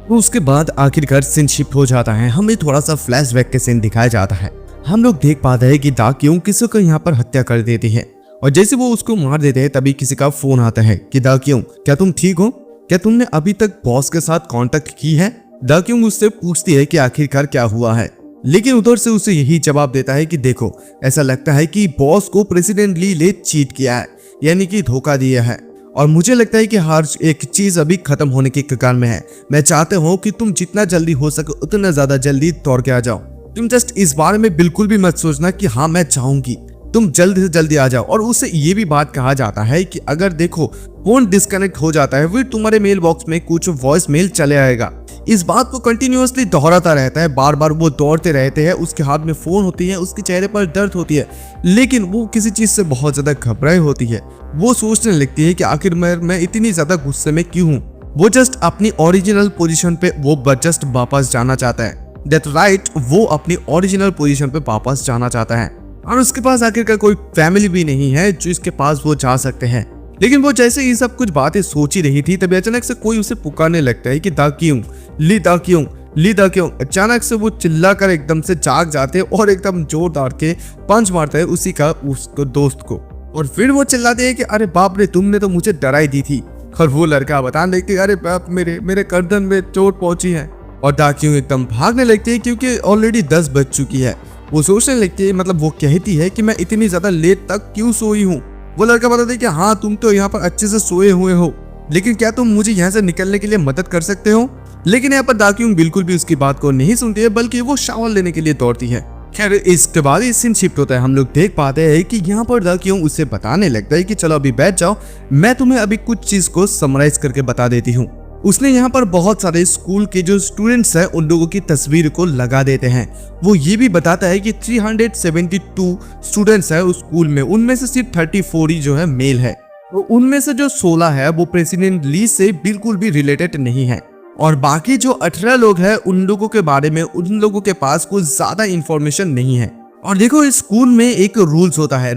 तो उसके बाद आखिरकार सीन शिफ्ट हो जाता है, हमें थोड़ा सा फ्लैशबैक के सीन दिखाया जाता है। हम लोग देख पाते हैं कि दाक्योंग किसी को यहाँ पर हत्या कर देती है और जैसे वो उसको मार देते हैं तभी किसी का फोन आता है कि दाक्योंग क्या तुम ठीक हो, क्या तुमने अभी तक बॉस के साथ कांटेक्ट की है। दाक्योंग उससे पूछती है कि आखिरकार क्या हुआ है, लेकिन उधर से उसे यही जवाब देता है कि देखो, ऐसा लगता है कि बॉस को प्रेसिडेंट ली ने चीट किया है, यानी कि धोखा दिया है, और मुझे लगता है कि हर एक चीज अभी खत्म होने के कगार में है। मैं चाहता हूँ कि तुम जितना जल्दी हो सके उतना ज्यादा जल्दी दौड़ के आ जाओ। तुम जस्ट इस बारे में बिल्कुल भी मत सोचना कि हाँ मैं चाहूंगी, तुम जल्दी से जल्दी आ जाओ। और उससे ये भी बात कहा जाता है कि अगर देखो फोन डिस्कनेक्ट हो जाता है फिर तुम्हारे मेल बॉक्स में कुछ वॉइस मेल चले आएगा। इस बात को कंटिन्यूअसली दोहराता रहता है, बार बार वो दौड़ते रहते हैं, उसके हाथ में फोन होती है, उसके चेहरे पर दर्द होती है, लेकिन वो किसी चीज से बहुत ज्यादा घबराई होती है। वो सोचने लगती है कि आखिर मैं इतनी ज्यादा गुस्से में क्यों हूँ। वो जस्ट अपनी ओरिजिनल पोजीशन पे वो जस्ट वापस जाना चाहता है। दैट राइट, वो अपनी ओरिजिनल पोजीशन पे वापस जाना चाहता है और उसके पास आखिरकार कोई फैमिली भी नहीं है जो इसके पास वो जा सकते हैं। लेकिन वो जैसे ये सब कुछ बातें सोच ही रही थी तभी अचानक से कोई उसे पुकारने लगता है कि दाक्योंग, ली दाक्योंग, ली दाक्योंग। अचानक से वो चिल्लाकर एकदम से जाग जाते और एकदम जोरदार के पंच मारता है उसको दोस्त को, और फिर वो चिल्लाते हैं कि अरे बाप रे, तुमने तो मुझे डराई दी थी। और वो लड़का बताने लगती है अरे बाप, मेरे गर्दन में चोट पहुंची है। और दाक्योंग एकदम भागने लगती है क्योंकि ऑलरेडी 10 बज चुकी है। वो सोचने लगती है, मतलब वो कहती है कि मैं इतनी ज्यादा लेट तक क्यों सोई हूँ। वो लड़का बताता है कि हाँ तुम तो यहाँ पर अच्छे से सोए हुए हो, लेकिन क्या तुम मुझे यहाँ से निकलने के लिए मदद कर सकते हो। लेकिन यहाँ पर दाक्योंग बिल्कुल भी उसकी बात को नहीं सुनती है, बल्कि वो शावर लेने के लिए दौड़ती है। खैर इसके बाद इस सीन शिफ्ट होता है, हम लोग देख पाते हैं कि यहाँ पर दाक्योंग उसे बताने लगता है कि चलो अभी बैठ जाओ, मैं तुम्हें अभी कुछ चीज को समराइज करके बता देती हूँ। उसने यहाँ पर बहुत सारे स्कूल के जो स्टूडेंट्स हैं उन लोगों की तस्वीर को लगा देते हैं। वो ये भी बताता है कि 372 स्टूडेंट्स हैं उस स्कूल में, उनमें से सिर्फ 34 ही जो है मेल है, तो उनमें से जो 16 है वो प्रेसिडेंट ली से बिल्कुल भी रिलेटेड नहीं है, और बाकी जो 18 लोग हैं उन लोगों के बारे में उन लोगों के पास कुछ ज्यादा इंफॉर्मेशन नहीं है। और देखो इस स्कूल में एक रूल्स होता है,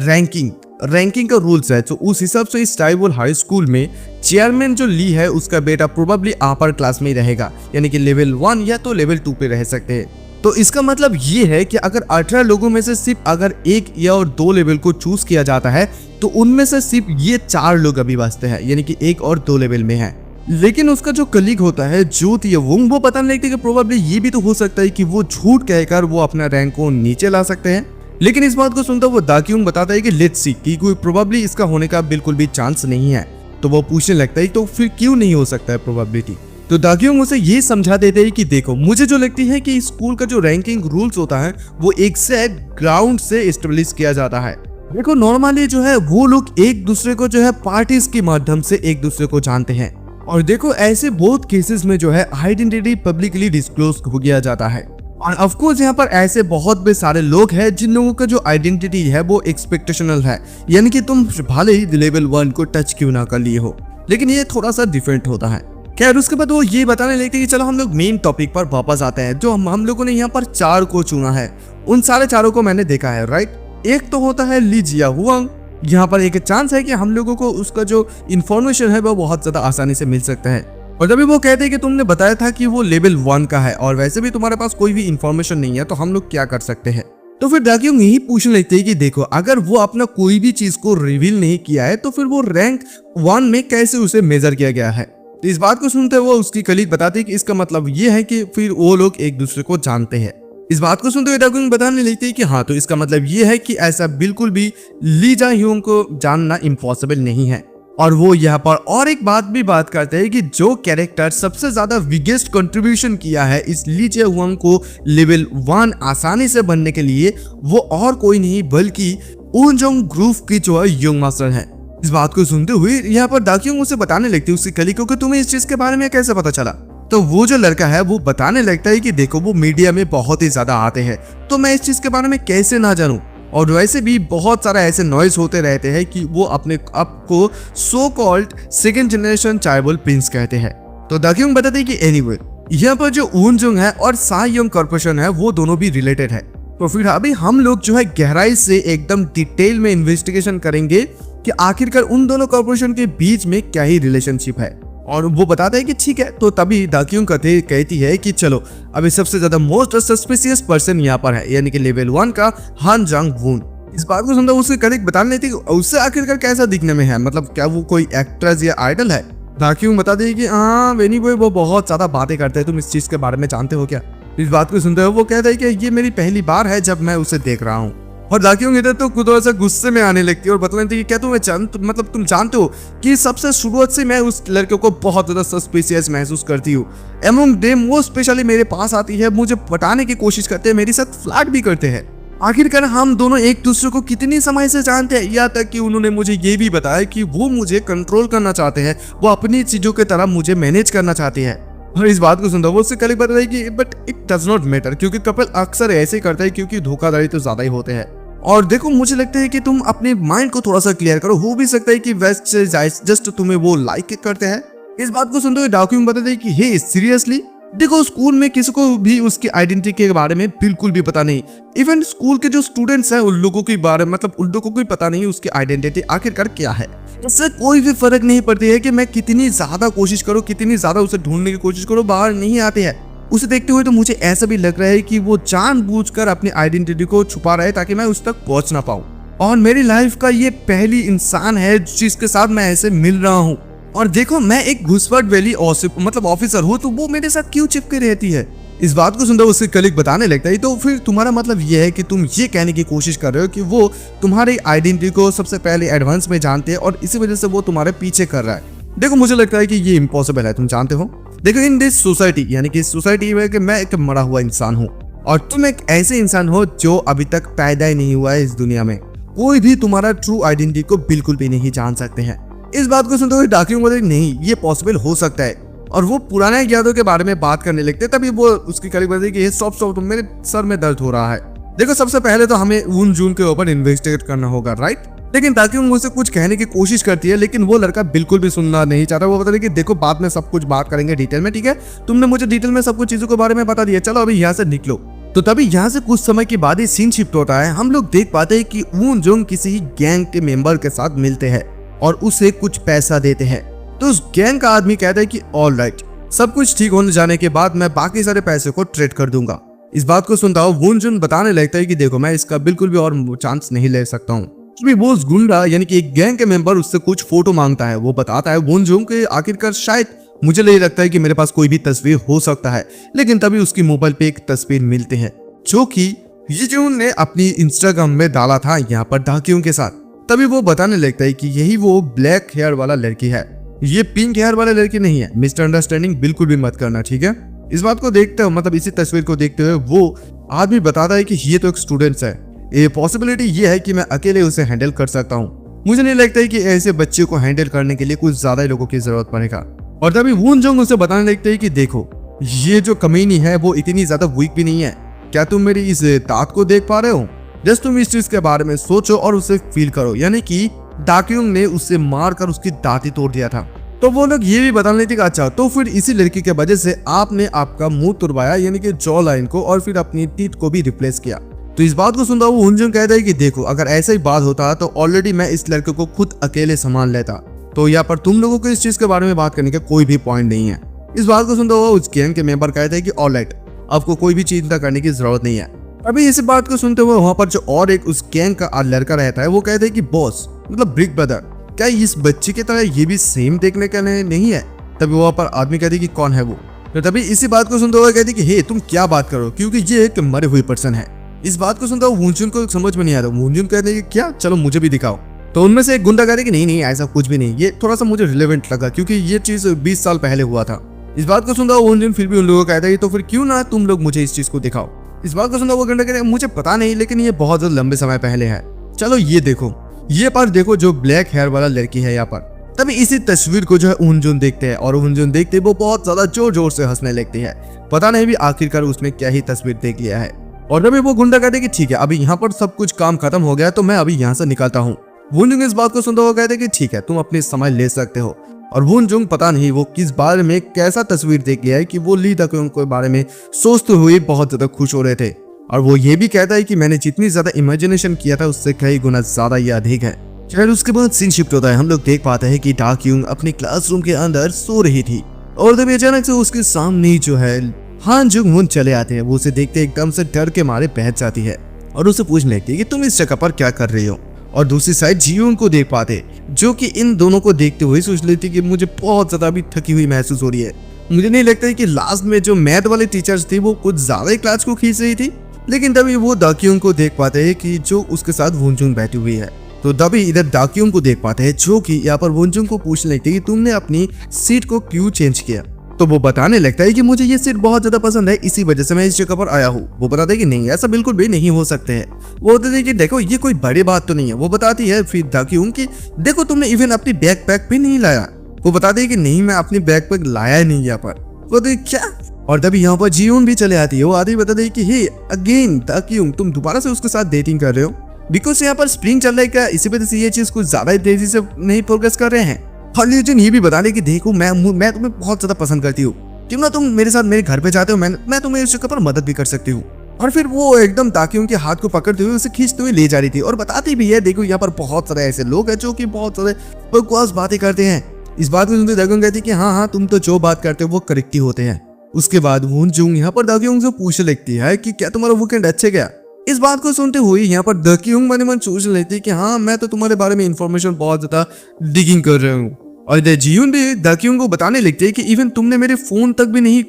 रैंकिंग का रूल्स है, तो उस हिसाब से इस ट्राइबल हाई स्कूल में चेयरमैन जो ली है उसका बेटा प्रोबेबली अपर क्लास में ही रहेगा, यानी कि लेवल 1 या तो लेवल 2 पे रह सकते हैं। तो इसका मतलब ये है कि अगर 18 लोगों में से सिर्फ अगर 1 या और 2 लेवल को चूज किया जाता है तो उनमें से सिर्फ ये 4 लोग अभी बचते हैं, यानी कि 1 और 2 लेवल में है। लेकिन उसका जो कलीग होता है ज्योत या वुंग, वो पता नहीं लगती कि प्रोबेबली ये भी तो हो सकता है कि वो झूठ कहकर वो अपना रैंक को नीचे ला सकते हैं। लेकिन इस बात को सुनता वो दाक्योंग बताता है कि लेट्स सी कि कोई प्रोबेबली इसका होने का बिल्कुल भी चांस नहीं है। तो वो पूछने लगता है तो फिर क्यों नहीं हो सकता है प्रोबेबिलिटी। तो दाक्योंग उसे ये समझा देते हैं कि देखो मुझे जो लगती है कि स्कूल का जो रैंकिंग रूल्स होता है वो एग्जैक्ट ग्राउंड से एस्टेब्लिश किया जाता है। देखो नॉर्मली जो है वो लोग एक दूसरे को जो है पार्टीज के माध्यम से एक दूसरे को जानते हैं, और देखो ऐसे बहुत केसेस में जो है आइडेंटिटी पब्लिकली डिस्क्लोज हो गया जाता है। और ऑफ कोर्स यहाँ पर ऐसे बहुत भी सारे लोग हैं जिन लोगों का जो आइडेंटिटी है वो एक्सपेक्टेशनल है, यानी कि तुम भले ही लेवल 1 को टच क्यों ना कर लिए हो, लेकिन ये थोड़ा सा डिफरेंट होता है। खैर उसके बाद वो ये बताने लगते हैं कि चलो हम लोग मेन टॉपिक पर वापस आते हैं। जो हम लोगों ने यहाँ पर 4 को चुना है, उन सारे 4 को मैंने देखा है, राइट। एक तो होता है ली जिया हुआंग, यहाँ पर एक चांस है कि हम लोगों को उसका जो इन्फॉर्मेशन है वो बहुत ज्यादा आसानी से मिल सकता है। और तभी वो कहते हैं कि तुमने बताया था कि वो लेवल 1 का है और वैसे भी तुम्हारे पास कोई भी इन्फॉर्मेशन नहीं है, तो हम लोग क्या कर सकते हैं। तो फिर दाक्यूंग यही पूछने लगते हैं कि देखो, अगर वो अपना कोई भी चीज को रिवील नहीं किया है तो फिर वो रैंक 1 में कैसे उसे मेजर किया गया है। तो इस बात को सुनते वो उसकी कलीग बताती है कि इसका मतलब ये है कि फिर वो लोग एक दूसरे को जानते हैं। इस बात को सुनते हुए दाक्यूंग बताने लगती है कि हाँ, तो इसका मतलब ये है कि ऐसा बिल्कुल भी ली जा ह्यूंग को जानना इम्पॉसिबल नहीं है। और वो यहाँ पर और एक बात भी बात करते हैं कि जो कैरेक्टर सबसे ज्यादा बिगेस्ट कंट्रीब्यूशन किया है इस ली जे हुआंग को लेवल 1 आसानी से बनने के लिए, वो और कोई नहीं बल्कि उनजोंग ग्रुप की जो है यंग मास्टर है। इस बात को सुनते हुए यहाँ पर दाक्यूंग उसे बताने लगती है उसकी कलीग को कि तुम्हें इस चीज के बारे में कैसे पता चला। तो वो जो लड़का है वो बताने लगता है कि देखो, वो मीडिया में बहुत ही ज्यादा आते हैं, तो मैं इस चीज के बारे में कैसे ना जानूं। और वैसे भी बहुत सारा ऐसे नॉइज होते रहते हैं कि वो अपने आप को सो कॉल्ड सेकंड जनरेशन चाइबल प्रिंस कहते हैं। तो दाक्यूंग बताते हैं कि एनीवे, यहाँ पर जो उनजोंग है और सायोंग कॉर्पोरेशन है वो दोनों भी रिलेटेड है। तो फिर अभी हम लोग जो है गहराई से एकदम डिटेल में इन्वेस्टिगेशन करेंगे कि आखिरकार उन दोनों कॉर्पोरेशन के बीच में क्या ही रिलेशनशिप है। और वो बताता है कि ठीक है। तो तभी दाक्यूंग कहती है कि चलो, अभी सबसे ज्यादा मोस्ट सस्पिशियस पर्सन यहाँ पर है, यानी कि लेवल 1 का हान जांग वून। इस बात को सुनता उसके कलीग बताने लेती है उससे आखिरकार कैसा दिखने में है, मतलब क्या वो कोई एक्ट्रेस या आइडल है। दाक्यूंग बता दे कि हाँ वेनी बॉय वो बहुत ज्यादा बातें करते हैं, तुम इस चीज के बारे में जानते हो क्या। इस बात को सुनते हुए वो कहता है कि ये मेरी पहली बार है जब मैं उसे देख रहा हूँ। और दाक्यूंग इधर तो खुद से गुस्से में आने लगती है और बताने लगती है कि क्या तुम जानते हो कि सबसे शुरुआत से मैं उस लड़के को बहुत ज्यादा सस्पिशियस महसूस करती हूँ। एमंग देम वो स्पेशली मेरे पास आती है, मुझे पटाने की कोशिश करते हैं, मेरे साथ फ्लर्ट भी करते हैं। आखिरकार हम दोनों एक दूसरे को कितनी समय से जानते हैं, यहाँ तक कि उन्होंने मुझे ये भी बताया कि वो मुझे कंट्रोल करना चाहते हैं, वो अपनी चीजों की तरह मुझे मैनेज करना चाहते हैं। और इस बात को सुनता वो उससे कलीग बताता है कि but it does not matter, क्योंकि कपल अक्सर ऐसे ही करता है क्योंकि धोखाधड़ी तो ज्यादा ही होते हैं। और देखो, मुझे लगता है कि तुम अपने माइंड को थोड़ा सा क्लियर करो, हो भी सकता है कि वेस्ट जस्ट तुम्हें वो लाइक करते हैं। इस बात को सुनते हुए दाक्यूंग बताते हैं कि हे सीरियसली, देखो स्कूल में किसी को भी उसकी आइडेंटिटी के बारे में बिल्कुल भी पता नहीं। इवन स्कूल के जो स्टूडेंट्स हैं उन लोगों के बारे में, मतलब उन लोगों को भी पता नहीं उसकी आइडेंटिटी आखिरकार क्या है। इससे कोई भी फर्क नहीं पड़ती है कि मैं कितनी ज्यादा कोशिश करूँ, कितनी ज्यादा उसे ढूंढने की कोशिश करूँ, बाहर नहीं आते हैं। उसे देखते हुए तो मुझे ऐसा भी लग रहा है कि वो जानबूझकर अपनी आइडेंटिटी को छुपा रहा है ताकि मैं उस तक पहुंच ना पाऊं। और मेरी लाइफ का ये पहली इंसान है जिसके साथ मैं ऐसे मिल रहा हूँ। और देखो, मैं एक घुसपैठ वाली ऑफिसर हूँ, तो वो मेरे साथ क्यों चिपके रहती है। इस बात को सुनकर उसके कलीग बताने लगता है, तो फिर तुम्हारा मतलब ये है कि तुम ये कहने की कोशिश कर रहे हो कि वो तुम्हारी आइडेंटिटी को सबसे पहले एडवांस में जानते हैं और इसी वजह से वो तुम्हारे पीछे कर रहा है। देखो, मुझे लगता है कि ये इम्पॉसिबल है, तुम जानते हो। देखो, इन दिस सोसाइटी, यानी कि इस सोसाइटी में कि मैं एक मरा हुआ इंसान हूँ और तुम एक ऐसे इंसान हो जो अभी तक पैदा ही नहीं हुआ है इस दुनिया में। कोई भी तुम्हारा ट्रू आइडेंटिटी को बिल्कुल भी नहीं जान सकते हैं। इस बात को सुनते हुए दाक्यूंग बोलते नहीं, ये पॉसिबल हो सकता है। और वो पुराने यादों के बारे में बात करने लगते, तभी वो उसकी कलीग बोलती है कि स्टॉप, मेरे सर में दर्द हो रहा है। देखो, सबसे पहले तो हमें उन जून के ऊपर इन्वेस्टिगेट करना होगा, राइट। लेकिन दाक्यूंग मुझसे कुछ कहने की कोशिश करती है, लेकिन वो लड़का बिल्कुल भी सुनना नहीं चाहता। वो बता रही कि देखो, बाद में सब कुछ बात करेंगे डिटेल में, ठीक है। तुमने मुझे डिटेल में सब कुछ चीजों के बारे में बता दिया, चलो अभी यहाँ से निकलो। तो तभी यहाँ से कुछ समय के बाद ही सीन शिफ्ट होता है। हम लोग देख पाते हैं कि ऊन जोंग किसी गैंग के मेंबर के साथ मिलते हैं और उसे कुछ पैसा देते हैं। तो उस गैंग का आदमी कहता है कि ऑल राइट, सब कुछ ठीक होने जाने के बाद मैं बाकी सारे पैसे को ट्रेड कर दूंगा। इस बात को सुनता हूँ वून जुन बताने लगता है कि देखो, मैं इसका बिल्कुल भी और चांस नहीं ले सकता हूँ। वो गुंडा यानी कि एक गैंग के मेंबर उससे कुछ फोटो मांगता है। वो बताता है वून जुन के आखिरकार शायद मुझे नहीं लगता है कि मेरे पास कोई भी तस्वीर हो सकता है। लेकिन तभी उसकी मोबाइल पे एक तस्वीर मिलती है जो कि यीजून ने अपनी इंस्टाग्राम में डाला था यहाँ पर दाक्यूंग के साथ। तभी वो बताने लगता है कि यही वो ब्लैक हेयर वाला लड़की है, ये पिंक हेयर वाला लड़की नहीं है। मिस्टर अंडरस्टैंडिंग बिल्कुल भी मत करना, ठीक है। इस बात को देखते हो, मतलब इसी तस्वीर को देखते हुए वो आदमी बताता है कि ये तो एक स्टूडेंट है, ये पॉसिबिलिटी ये है कि मैं अकेले उसे हैंडल कर सकता हूँ। मुझे नहीं लगता है कि ऐसे बच्चे को हैंडल करने के लिए कुछ ज्यादा लोगों की जरूरत पड़ेगा। और तभी वून जोंग उसे बताने लगते है कि देखो, ये जो कमीनी है वो इतनी ज्यादा वीक भी नहीं है। क्या तुम मेरी इस दांत को देख पा रहे हो? जस्ट तुम इस चीज के बारे में सोचो और उसे फील करो। यानी कि दाक्यूंग ने उसे मारकर उसकी दांत ही तोड़ दिया था। तो वो लोग ये भी बताने लगे कि अच्छा, तो फिर इसी लड़की के वजह से आपने आपका मुंह तुड़वाया, यानी कि जॉ लाइन को, और फिर अपनी टीथ को भी रिप्लेस किया। तो इस बात को सुनता वो हुनजुंग कहता है कि देखो अगर ऐसा ही बात होता तो ऑलरेडी मैं इस लड़के को खुद अकेले संभाल लेता, तो यहाँ पर तुम लोगों को इस चीज के बारे में बात करने का कोई भी पॉइंट नहीं है। इस बात को सुनता हुआ उस गैंग के मेंबर कहते हैं कि ऑलराइट, आपको कोई भी चिंता करने की जरूरत नहीं है। अभी इस बात को सुनते हुए वहां पर जो और एक उस गैंग का लड़का रहता है वो कहते हैं कि बॉस मतलब बिग ब्रदर, क्या इस बच्चे की तरह ये भी सेम देखने का नहीं है? तभी वहां पर आदमी कहते कि कौन है वो? तो तभी इसी बात को सुनते हुए कहते कि हे तुम क्या बात करो, क्योंकि ये एक मरे हुए पर्सन है। इस बात को सुनता हुआ वुनजुन को समझ में नहीं आता। वुनजुन कहते हैं कि क्या, चलो मुझे भी दिखाओ। तो उनमें से एक गुंडा कहते कि नहीं ऐसा कुछ भी नहीं, ये थोड़ा सा मुझे रिलेवेंट लगा क्योंकि ये चीज 20 साल पहले हुआ था। इस बात को सुनता हुआ वुनजुन फिर भी उन लोगों को कहता है तो फिर क्यों ना तुम लोग मुझे इस चीज को दिखाओ। इस बात को सुनता हुआ गुंडा कहते हैं मुझे पता नहीं, लेकिन ये बहुत लंबे समय पहले है, चलो ये देखो, ये पर देखो जो ब्लैक हेयर वाला लड़की है यहाँ पर। तभी इसी तस्वीर को जो है वुनजुन देखते हैं और वुनजुन देखते वो बहुत ज्यादा जोर जोर से हंसने लगती है। पता नहीं भी आखिरकार उसने क्या ही तस्वीर देख लिया है। और तभी वो गुंडा कहते कि ठीक है अभी यहाँ पर सब कुछ काम खत्म हो गया तो मैं अभी यहाँ से निकलता हूँ। वुनजुन इस बात को सुनता हुआ कहते कि ठीक है तुम अपनी समय ले सकते हो। और वुनजुन पता नहीं वो किस बारे में कैसा तस्वीर देख लिया है कि वो ली दाक्योंग के बारे में सोचते हुए बहुत ज्यादा खुश हो रहे थे। और वो ये भी कहता है कि मैंने जितनी ज्यादा इमेजिनेशन किया था उससे कई गुना ज्यादा ये अधिक है। शायद उसके बाद सीन शिफ्ट होता है, हम लोग देख पाते हैं कि दाक्योंग अपने क्लासरूम के अंदर सो रही थी और तभी अचानक से उसके सामने जो है हान जुंग हुन चले आते हैं। वो उसे देखते एकदम से डर के मारे बैठ जाती है और उसे पूछने लगती है कि तुम इस जगह पर क्या कर रही हो। और दूसरी साइड जियोंग को देख पाते जो कि इन दोनों को देखते हुए सोच लेती कि मुझे बहुत ज्यादा अभी थकी हुई महसूस हो रही है। मुझे नहीं लगता है कि लास्ट में जो मैथ वाले टीचर्स थे वो कुछ ज्यादा ही क्लास को खींच रही थी। लेकिन तभी वो दाक्योंग को देख पाते हैं कि जो उसके साथ वुनजुन बैठी हुई है। तो तभी इधर दाक्योंग को देख पाते हैं जो कि यहाँ पर वुनजुन को पूछने लगती है कि तुमने अपनी सीट को क्यों चेंज किया। तो वो बताने लगता है कि मुझे ये सीट बहुत ज्यादा पसंद है, इसी वजह से मैं इस जगह पर आया हूँ। वो बताते हैं कि नहीं ऐसा बिल्कुल भी नहीं हो सकते हैं। वो बताते हैं कि देखो ये कोई बड़ी बात तो नहीं है। वो बताती है फिर दाक्योंग कि देखो तुमने इवन अपनी बैकपैक भी नहीं लाया। वो बताते हैं कि नहीं मैं अपनी बैकपैक लाया नहीं यहाँ पर। वो तो क्या। और तभी यहाँ पर जियोन भी चले आती है। वो आती बताते हैं कि हे अगेन दाक्योंग तुम दोबारा से उसके साथ डेटिंग कर रहे हो, बिकॉज यहाँ पर स्प्रिंग चल रहा है क्या, इसी वजह से ये चीज कुछ ज्यादा तेजी से नहीं प्रोग्रेस कर रहे हैं। हॉलीजन ये भी बता रहे कि देखो मैं तुम्हें बहुत ज्यादा पसंद करती हूँ, क्यों ना तुम मेरे साथ मेरे घर पे जाते हो, मैं तुम्हें इस जगह पर मदद भी कर सकती हूँ। और फिर वो एकदम दाक्योंग के हाथ को पकड़ते हुए उसे खींचते हुए ले जा रही थी और बताती भी है देखो यहाँ पर बहुत सारे ऐसे लोग हैं जो कि बहुत सारे बकवास बातें करते हैं। इस बात को सुनते दाक्योंग कहती है कि हाँ तुम तो जो बात करते हो वो करेक्ट ही होते हैं। उसके बाद वुनजुन यहाँ पर दाक्योंग से पूछने लगती है कि क्या तुम्हारा वीकेंड अच्छे गया। इस बात को सुनते हुए यहाँ पर दाक्योंग मन मन सोचने लगती है कि हाँ मैं तो तुम्हारे बारे में इंफॉर्मेशन बहुत ज्यादा डिगिंग कर रहा हूँ। और इधर जियोन भी दाक्योंग को बताने लगती है कि इवन तुमने मेरे फोन तक भी नहीं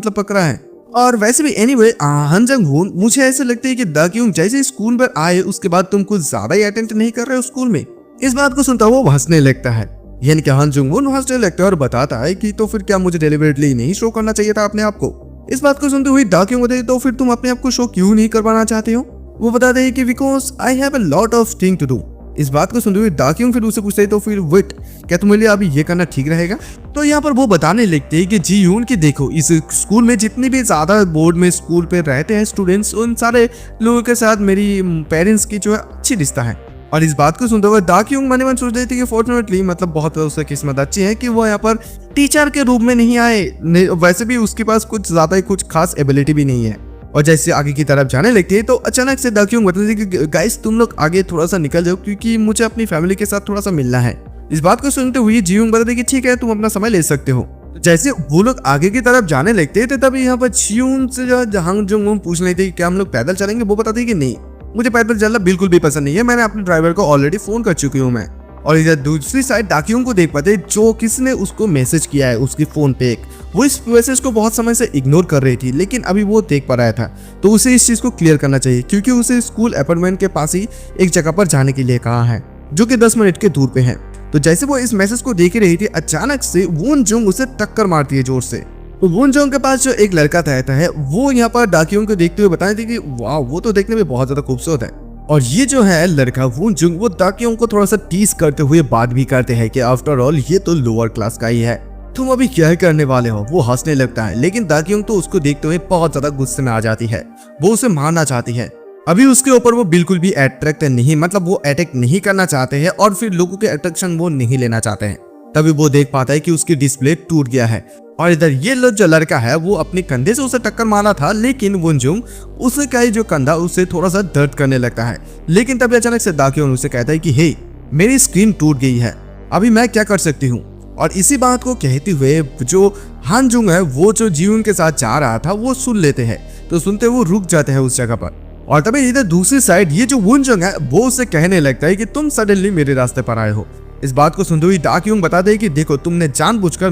पकड़ा है। और वैसे भी एनीवे हान जंग हुन मुझे ऐसे लगता है कि दाक्योंग जैसे स्कूल पर आए उसके बाद तुम कुछ ज्यादा ही अटेंड नहीं कर रहे हो स्कूल में। इस बात को सुनता वो हंसने लगता है, यानी कि हान जंग हुन हंसने लगता है और बताता है कि तो फिर क्या मुझे डेलिबरेटली नहीं शो करना चाहिए था अपने आप को। इस बात को सुनते हुए दाक्योंग बताते तो फिर तुम अपने आप को शो क्यों नहीं करवाना चाहते हो। वो बताते हैं कि because I have a lot of thing to do. इस बात को सुनते हुए दाक्योंग फिर उसे पूछते हैं तो फिर वेट क्या तुम्हारे लिए अभी ये करना ठीक रहेगा। तो यहाँ पर वो बताने लगते हैं कि जियोन की देखो इस स्कूल में जितने भी ज्यादा बोर्ड में स्कूल पे रहते हैं स्टूडेंट्स उन सारे लोगों के साथ मेरी पेरेंट्स की जो है अच्छी रिश्ता है। और इस बात को सुनते हुए दाक्योंग मन मन सोच रही थी कि फॉर्चुनेटली मतलब बहुत उसकी किस्मत अच्छी है कि वो यहाँ पर टीचर के रूप में नहीं आए, वैसे भी उसके पास कुछ ज्यादा ही कुछ खास एबिलिटी भी नहीं है। और जैसे आगे की तरफ जाने लगती है तो अचानक से दाक्योंग बताती है कि गाइस तुम लोग आगे थोड़ा सा निकल जाओ क्योंकि मुझे अपनी फैमिली के साथ थोड़ा सा मिलना है। इस बात को सुनते हुए जियोंग बताती है कि ठीक है तुम अपना समय ले सकते हो। जैसे वो लोग आगे की तरफ जाने लगते थे तभी यहाँ पर जियोन से हान जंग हुन पूछ लेते कि क्या हम लोग पैदल चलेंगे। वो बताती है कि नहीं मुझे पैदल चलना बिल्कुल भी पसंद नहीं है, मैंने अपने ड्राइवर को ऑलरेडी फोन कर चुकी हूँ मैं। और इधर दूसरी साइड दाक्योंग को देख पाते जो किसने उसको मैसेज किया है उसकी फोन पे वो इस मैसेज को बहुत समय से इग्नोर कर रही थी, लेकिन अभी वो देख पा रहा था तो उसे इस चीज को क्लियर करना चाहिए क्योंकि उसे स्कूल अपार्टमेंट के पास ही एक जगह पर जाने के लिए कहा है जो कि 10 मिनट के दूर पे है। तो जैसे वो इस मैसेज को देख रही थी अचानक से वुनजुन उसे टक्कर मारती है जोर से। तो वुनजुन के पास जो एक लड़का रहता है वो यहाँ पर दाक्योंग को देखते हुए बताती थी कि वाह वो तो देखने में बहुत ज्यादा खूबसूरत है। और ये जो है लड़का वुनजुन वो दाक्योंग को थोड़ा सा टीज करते हुए बात भी करते हैं कि आफ्टर ऑल ये तो लोअर क्लास का ही है, तुम अभी क्या करने वाले हो। वो हंसने लगता है लेकिन दाक्योंग तो उसको देखते हुए बहुत ज्यादा गुस्से में आ जाती है, वो उसे मारना चाहती है। अभी उसके ऊपर वो बिल्कुल भी अट्रैक्ट नहीं मतलब वो अटैक नहीं करना चाहते हैं और फिर लोगों के अट्रैक्शन वो नहीं लेना चाहते हैं। तभी वो देख पाता है कि उसकी डिस्प्ले टूट गया है और इधर ये जो लड़का है वो अपने कंधे से उसे टक्कर मारा था, लेकिन वुनजुंग उसे का जो कंधा उससे थोड़ा सा दर्द करने लगता है। लेकिन तभी अचानक से दाक्योन उसे कहता है कि हे, मेरी स्क्रीन टूट गई है, अभी मैं क्या कर सकती हूँ। और इसी बात को कहते हुए जो हानजुंग है वो जो जीवन के साथ जा रहा था वो सुन लेते हैं, तो सुनते वो रुक जाते हैं उस जगह पर। और तभी इधर दूसरी साइड ये जो वुनजुंग है वो उसे कहने लगता है कि तुम सडनली मेरे रास्ते पर आए हो। इस बात को सुनते हुए दाक्योंग बता दे कि देखो तुमने जानबूझकर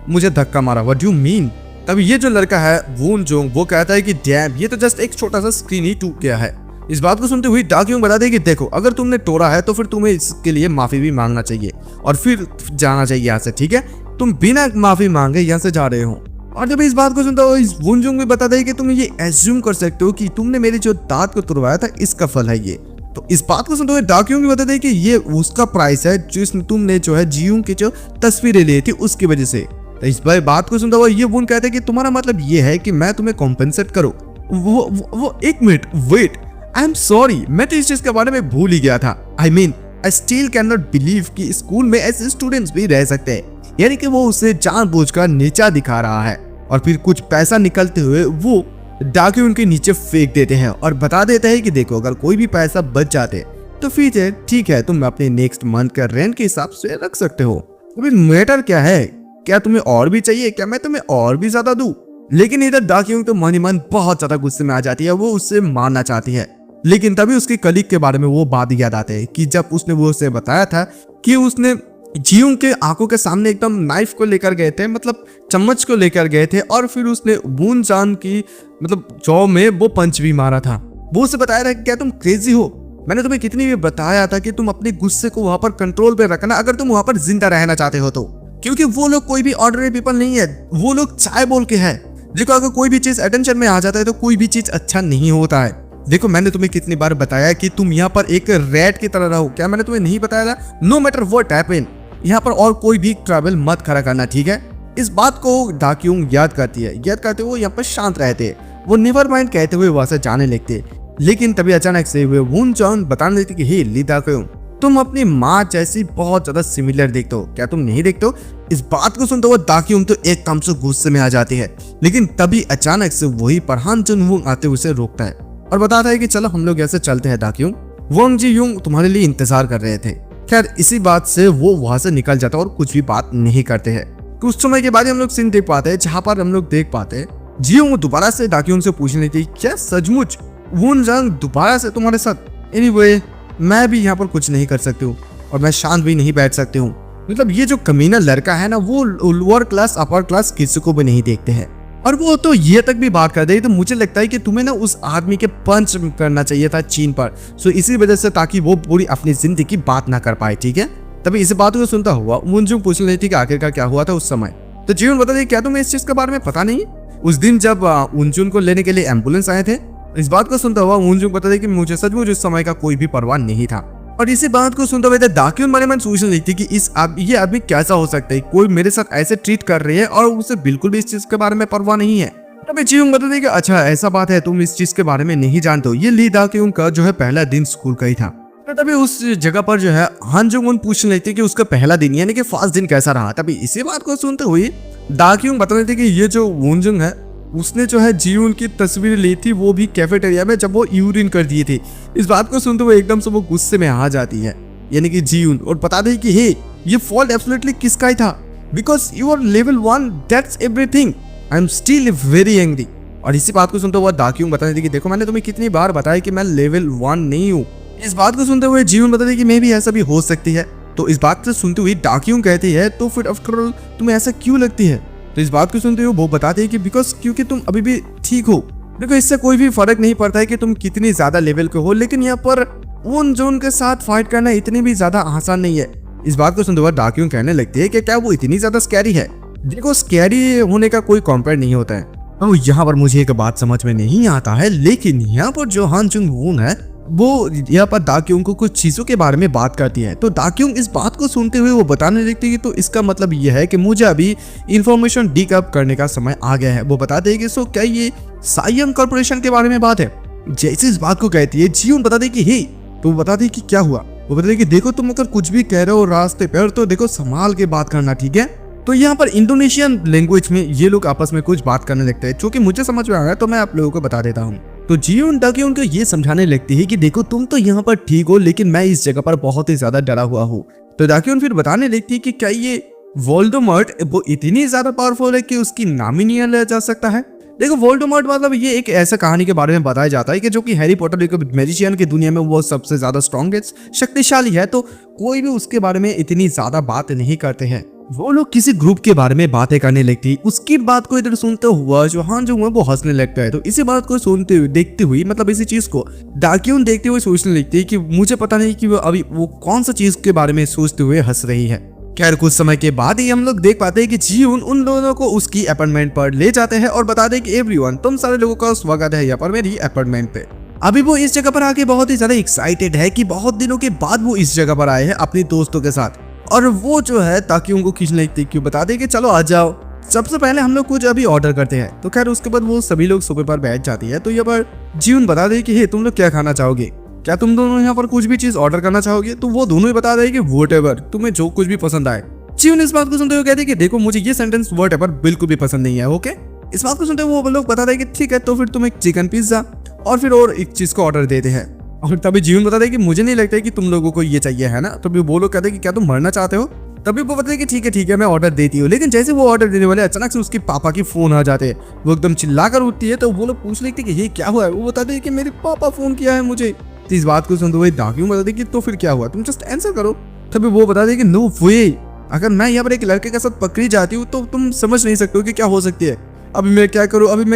मुझे धक्का मारा, व्हाट डू यू मीन। तभी ये जो लड़का है वुनजुंग वो कहता है कि डैम, ये तो जस्ट एक छोटा सा स्क्रीन ही टूट गया है। इस बात को सुनते हुए दाक्योंग बता दे कि देखो अगर तुमने तोड़ा है तो फिर तुम्हें इसके लिए माफी भी मांगना चाहिए और फिर जाना चाहिए यहाँ से, ठीक है। तुम बिना माफी मांगे यहाँ से जा रहे हो। और जब इस बात को सुनता हो इस वुनजुंग भी बता दे कि तुम ये एज्यूम कर सकते हो कि तुमने मेरे जो दांत को तुड़वाया था इसका फल है ये। तो इस बात को सुनते हुए दाक्योंग भी बता दे कि ये उसका प्राइस है जिसने तुमने जो है जीयूंग की जो तस्वीरें ली थी उसकी वजह से। तो इस बात को सुनता हुआ ये वुन कहता है कि तुम्हारा मतलब ये है कि मैं तुम्हें कॉम्पेंसेट करूं। वो एक minute wait, I am sorry, मैं तो इस चीज के बारे में भूल ही गया था। I mean I still can not believe कि स्कूल में ऐसे स्टूडेंट्स भी रह सकते हैं। यानी कि वो उसे जानबूझकर नीचा दिखा रहा है और फिर कुछ पैसा निकलते हुए वो दाक्योंग के नीचे फेंक देते हैं और बता देते हैं कि देखो अगर कोई भी पैसा बच जाते तो फिर ठीक है, तुम अपने नेक्स्ट मंथ का रेंट के हिसाब से रख सकते हो। अभी मैटर क्या है, क्या तुम्हें और भी चाहिए, क्या मैं तुम्हें और भी ज्यादा दूं। लेकिन इधर दाक्योंग तो मन ही मन बहुत ज्यादा गुस्से में आ जाती है, वो उससे मारना चाहती है। लेकिन तभी उसके कलीग के बारे में वो बात याद आते हैं कि जब उसने वो उसे बताया था कि उसने जीयूंग के आंखों के सामने एकदम नाइफ को लेकर गए थे, मतलब चम्मच को लेकर गए थे, और फिर उसने वुनजान की मतलब जॉ में वो पंच भी मारा था। वो उसे बताया था कि क्या तुम क्रेजी हो, मैंने तुम्हें कितनी भी बताया था कि तुम अपने गुस्से को वहां पर कंट्रोल पे रखना अगर तुम वहां पर जिंदा रहना चाहते हो तो। क्योंकि वो लोग कोई भी ऑर्डिनरी पीपल नहीं है, वो लोग चाय बोल के है। देखो अगर कोई भी चीज अटेंशन में आ जाता है तो कोई भी चीज अच्छा नहीं होता है। देखो मैंने तुम्हें कितनी बार बताया कि तुम यहाँ पर एक रैट की तरह रहो, क्या मैंने तुम्हें नहीं बताया था? नो मैटर व्हाट हैपन, यहाँ पर और कोई भी ट्रैवल मत खड़ा करना, ठीक है। इस बात को दाक्योंग याद करती है, याद करते हुए यहाँ पर शांत रहते, वो नेवर माइंड कहते हुए वहां से जाने लगते। लेकिन तभी अचानक से वे वुनजान बताने लगती कि हे ली दाक्योंग, तुम अपनी माँ जैसी बहुत ज्यादा सिमिलर देखते हो, क्या तुम नहीं देखते हो? इस बात को सुनते हुए दाक्योंग तो एकदम से गुस्से में आ जाती है। लेकिन तभी अचानक से वही पर हान जुनवुंग आते हुए उसे रोकता है और बताता है कि चलो हम लोग ऐसे चलते हैं दाक्योंग, वंग जी यूंग तुम्हारे लिए इंतजार कर रहे थे। खैर इसी बात से वो वहां से निकल जाता है और कुछ भी बात नहीं करते हैं। कुछ समय के बाद हम लोग सीन देख पाते हैं जहां पर हम लोग देख पाते हैं जियोंग दोबारा से दाक्योंग से पूछने लगती क्या सचमुच वुनजांग दोबारा से तुम्हारे साथ? एनीवे मैं भी यहाँ पर कुछ नहीं कर सकती हूँ और मैं शांत भी नहीं बैठ सकती हूँ। मतलब ये जो कमीना लड़का है ना वो लोअर क्लास अपर क्लास किसी को भी नहीं देखते हैं और वो तो ये तक भी बात कर दे, तो मुझे लगता है कि तुम्हें ना उस आदमी के पंच करना चाहिए था चीन पर, सो इसी वजह से ताकि वो पूरी अपनी जिंदगी की बात ना कर पाए, ठीक है। तभी इस बात को सुनता हुआ वुनजुंग पूछ रही थी कि आखिरकार क्या हुआ था उस समय। तो जीवन बता दे क्या तुम्हें इस चीज के बारे में पता नहीं? उस दिन जब वुनजुन को लेने के लिए एम्बुलेंस आए थे। इस बात को सुनता हुआ वुनजुंग बता दे कि मुझे सचमुच उस समय का कोई भी परवाह नहीं था। और इसी बात को सुनते हुए दाक्योंग मन में सोचने लगी थी कि ये आदमी कैसा हो सकता है, कोई मेरे साथ ऐसे ट्रीट कर रही है और उसे बिल्कुल भी इस चीज के बारे में परवाह नहीं है। तभी जीयोंग बता दी कि अच्छा ऐसा बात है, तुम इस चीज के बारे में नहीं जानते हो। ये ली दाक्योंग का जो है पहला दिन स्कूल का ही था। तो तभी उस जगह पर जो है हान जुंगवुन पूछने लगती है कि उसका पहला दिन यानी कि फर्स्ट दिन कैसा रहा। तभी इसी बात को सुनते हुए दाक्योंग बता रही थी कि ये जो वुनजुंग है उसने जो है जीवन की तस्वीर ली थी वो भी कैफेटेरिया में जब वो यूरिन कर दिए थे। इस बात को सुनते हुए एकदम से वो गुस्से में आ जाती है यानी कि जीवन, और बता दे कि हे ये फॉल्ट एब्सोल्युटली किसका ही था, because you are level 1 that's everything, I am still very angry. और इसी बात को सुनते हुए दाक्योंग बता रही थी कि देखो मैंने तुम्हें कितनी बार बताया कि मैं लेवल 1 नहीं हूँ। इस बात को सुनते हुए जीवन बता रही कि मे भी ऐसा भी हो सकती है। तो इस बात से सुनते हुए दाक्योंग कहती है तो फिर आफ्टर ऑल तुम्हें ऐसा क्यों लगती है? तो इस बात को सुनते हुए वो बताते हैं कि बिकॉज क्योंकि तुम अभी भी ठीक हो। देखो इससे कोई भी फर्क नहीं पड़ता है कि तुम कितनी ज्यादा लेवल के हो, लेकिन यहाँ पर वुनजुन के साथ फाइट करना इतनी भी ज्यादा आसान नहीं है। इस बात को सुनते हुए दाक्योंग कहने लगती है कि क्या वो इतनी ज्यादा स्कैरी है? देखो स्कैरी होने का कोई कंपेयर नहीं होता है। तो यहाँ पर मुझे एक बात समझ में नहीं आता है, लेकिन यहाँ पर जो हान जुंगवुन है वो यहाँ पर दाक्योंग को कुछ चीजों के बारे में बात करती है। तो दाक्योंग इस बात को सुनते हुए वो बताने लगती है कि तो इसका मतलब ये है कि मुझे अभी इंफॉर्मेशन डीकअप करने का समय आ गया है। वो बताते हैं कि सो क्या ये साइयम कॉर्पोरेशन के बारे में बात है? जैसे इस बात को कहती है जीवन बताते कि हे, तो वो बताते कि क्या हुआ? वो बताते कि देखो तुम अगर कुछ भी कह रहे हो रास्ते पर तो देखो संभाल के बात करना, ठीक है। तो यहाँ पर इंडोनेशियन लैंग्वेज में ये लोग आपस में कुछ बात करने लगते हैं, जो कि मुझे समझ में आ रहा है, तो मैं आप लोगों को बता देता हूँ। तो जियोन डाक्यून उनको ये समझाने लगती है कि देखो तुम तो यहाँ पर ठीक हो, लेकिन मैं इस जगह पर बहुत ही ज्यादा डरा हुआ हूँ। तो डाक्यून फिर बताने लगती है कि क्या ये वोल्डेमॉर्ट वो इतनी ज्यादा पावरफुल है कि उसकी नाम ही नहीं लिया जा सकता है। देखो वोल्डेमॉर्ट मतलब ये एक ऐसा कहानी के बारे में बताया जाता है कि जो कि हैरी पॉटर एक मैजिशियन की दुनिया में वो सबसे ज्यादा स्ट्रॉन्गेस्ट शक्तिशाली है, तो कोई भी उसके बारे में इतनी ज्यादा बात नहीं करते हैं। वो लोग किसी ग्रुप के बारे में बातें करने लगती, उसकी बात को इधर सुनते हुआ जो हान जो वो हंसने लगता है। तो इसी बात को सुनते हुए देखते हुए मतलब इसी चीज को डाक्यून देखते हुए सोचने लगती है कि मुझे पता नहीं कि वो अभी वो कौन सा चीज के बारे में सोचते हुए हंस रही है। खैर कुछ समय के बाद ही हम लोग देख पाते हैं कि जियोन उन दोनों को उसकी अपार्टमेंट पर ले जाते हैं और बताते हैं कि एवरीवन तुम सारे लोगों का स्वागत है यहाँ पर मेरी अपार्टमेंट पे। अभी वो इस जगह पर आके बहुत ही ज्यादा एक्साइटेड है कि बहुत दिनों के बाद वो इस जगह पर आए हैं अपने दोस्तों के साथ, और वो जो है ताकि उनको खींचने लगती क्यों बता दे कि चलो आ जाओ, सबसे पहले हम लोग कुछ अभी ऑर्डर करते हैं। तो खैर उसके बाद वो सभी लोग सोफे पर बैठ जाती है। तो यहाँ पर जियोन बता दे कि हे तुम लोग क्या खाना चाहोगे, क्या तुम दोनों यहाँ पर कुछ भी चीज ऑर्डर करना चाहोगे। तो वो दोनों ही बता रहे कि व्हाटएवर, तुम्हें जो कुछ भी पसंद आए। जियोन इस बात को सुनते हुए कहते हैं कि देखो मुझे ये सेंटेंस व्हाटएवर बिल्कुल भी पसंद नहीं है। ओके, इस बात को सुनते हुए वो लोग बता रहे कि ठीक है, तो फिर तुम एक चिकन पिज्जा और फिर और एक चीज को ऑर्डर देते हैं। और तभी जियोन बता दे कि मुझे नहीं लगता है कि तुम लोगों को ये चाहिए है ना। तभी वो लोग कहते हैं कि क्या तुम मरना चाहते हो। तभी वो बताते हैं कि ठीक है मैं ऑर्डर देती हूँ। लेकिन जैसे वो ऑर्डर देने वाले अचानक से उसके पापा की फोन आ जाते हैं, वो एकदम चिल्लाकर उठती है। तो वो लोग पूछ लेते कि ये क्या हुआ है। वो बताते हैं कि मेरे पापा फोन किया है मुझे। तो इस बात को सुनते हुए डाक्यून बताते कि तो फिर क्या हुआ, तुम जस्ट आंसर करो। तभी वो बताते हैं कि नो वे, अगर मैं यहाँ पर एक लड़के के साथ पकड़ी जाती हूँ तो तुम समझ नहीं सकते हो कि क्या हो सकती है। अभी मैं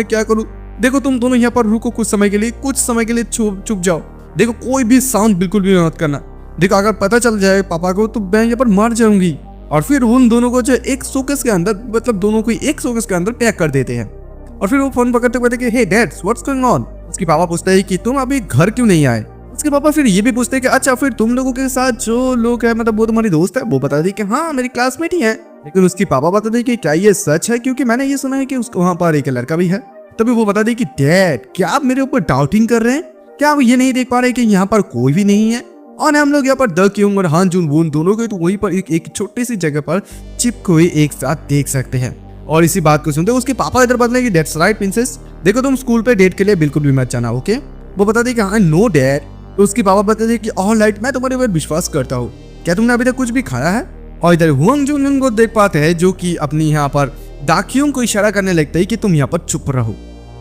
क्या करूँ। देखो तुम दोनों यहाँ पर रुको कुछ समय के लिए चुप जाओ। देखो कोई भी साउंड बिल्कुल भी मत करना। देखो अगर पता चल जाए पापा को तो मैं यहाँ पर मर जाऊंगी। और फिर उन दोनों को जो एक शोकेस के अंदर मतलब दोनों को एक शोकेस के अंदर पैक कर देते हैं। और फिर वो फोन पकड़ते कहते कि हे डैड्स व्हाट्स गोइंग ऑन। उसके पापा पूछते हैं कि तुम अभी घर क्यों नहीं आए। उसके पापा फिर ये भी पूछते हैं कि अच्छा फिर तुम लोगों के साथ जो लोग है मतलब वो तुम्हारी दोस्त है। वो बता दी कि हाँ मेरी क्लासमेट ही है। लेकिन उसके पापा बताते कि क्या ये सच है, क्योंकि मैंने ये सुना है कि उसको वहाँ पर एक लड़का भी है। तभी वो बता दी कि डैड क्या आप मेरे ऊपर डाउटिंग कर रहे हैं, क्या आप ये नहीं देख पा रहे कि यहाँ पर कोई भी नहीं है। और हम लोग यहाँ पर द क्यूंग और हान जुन वून दोनों को तो वहीं पर एक छोटी सी जगह पर चिपके हुए एक साथ देख सकते हैं। और इसी बात को सुनते उसके पापा इधर बदले कि दैट्स राइट प्रिंसेस, देखो तुम स्कूल पे डेट के लिए बिल्कुल भी मत जाना। ओके, वो बताते कि हाँ नो डैड। तो उसके पापा बताते कि ऑल राइट मैं तुम्हारे ऊपर विश्वास करता हूँ, क्या तुमने अभी तक कुछ भी खाया है। और इधर हुआंग जुन को देख पाते हैं जो कि अपनी यहाँ पर दाक्यूंग को इशारा करने लगता है कि तुम यहाँ पर चुप रहो।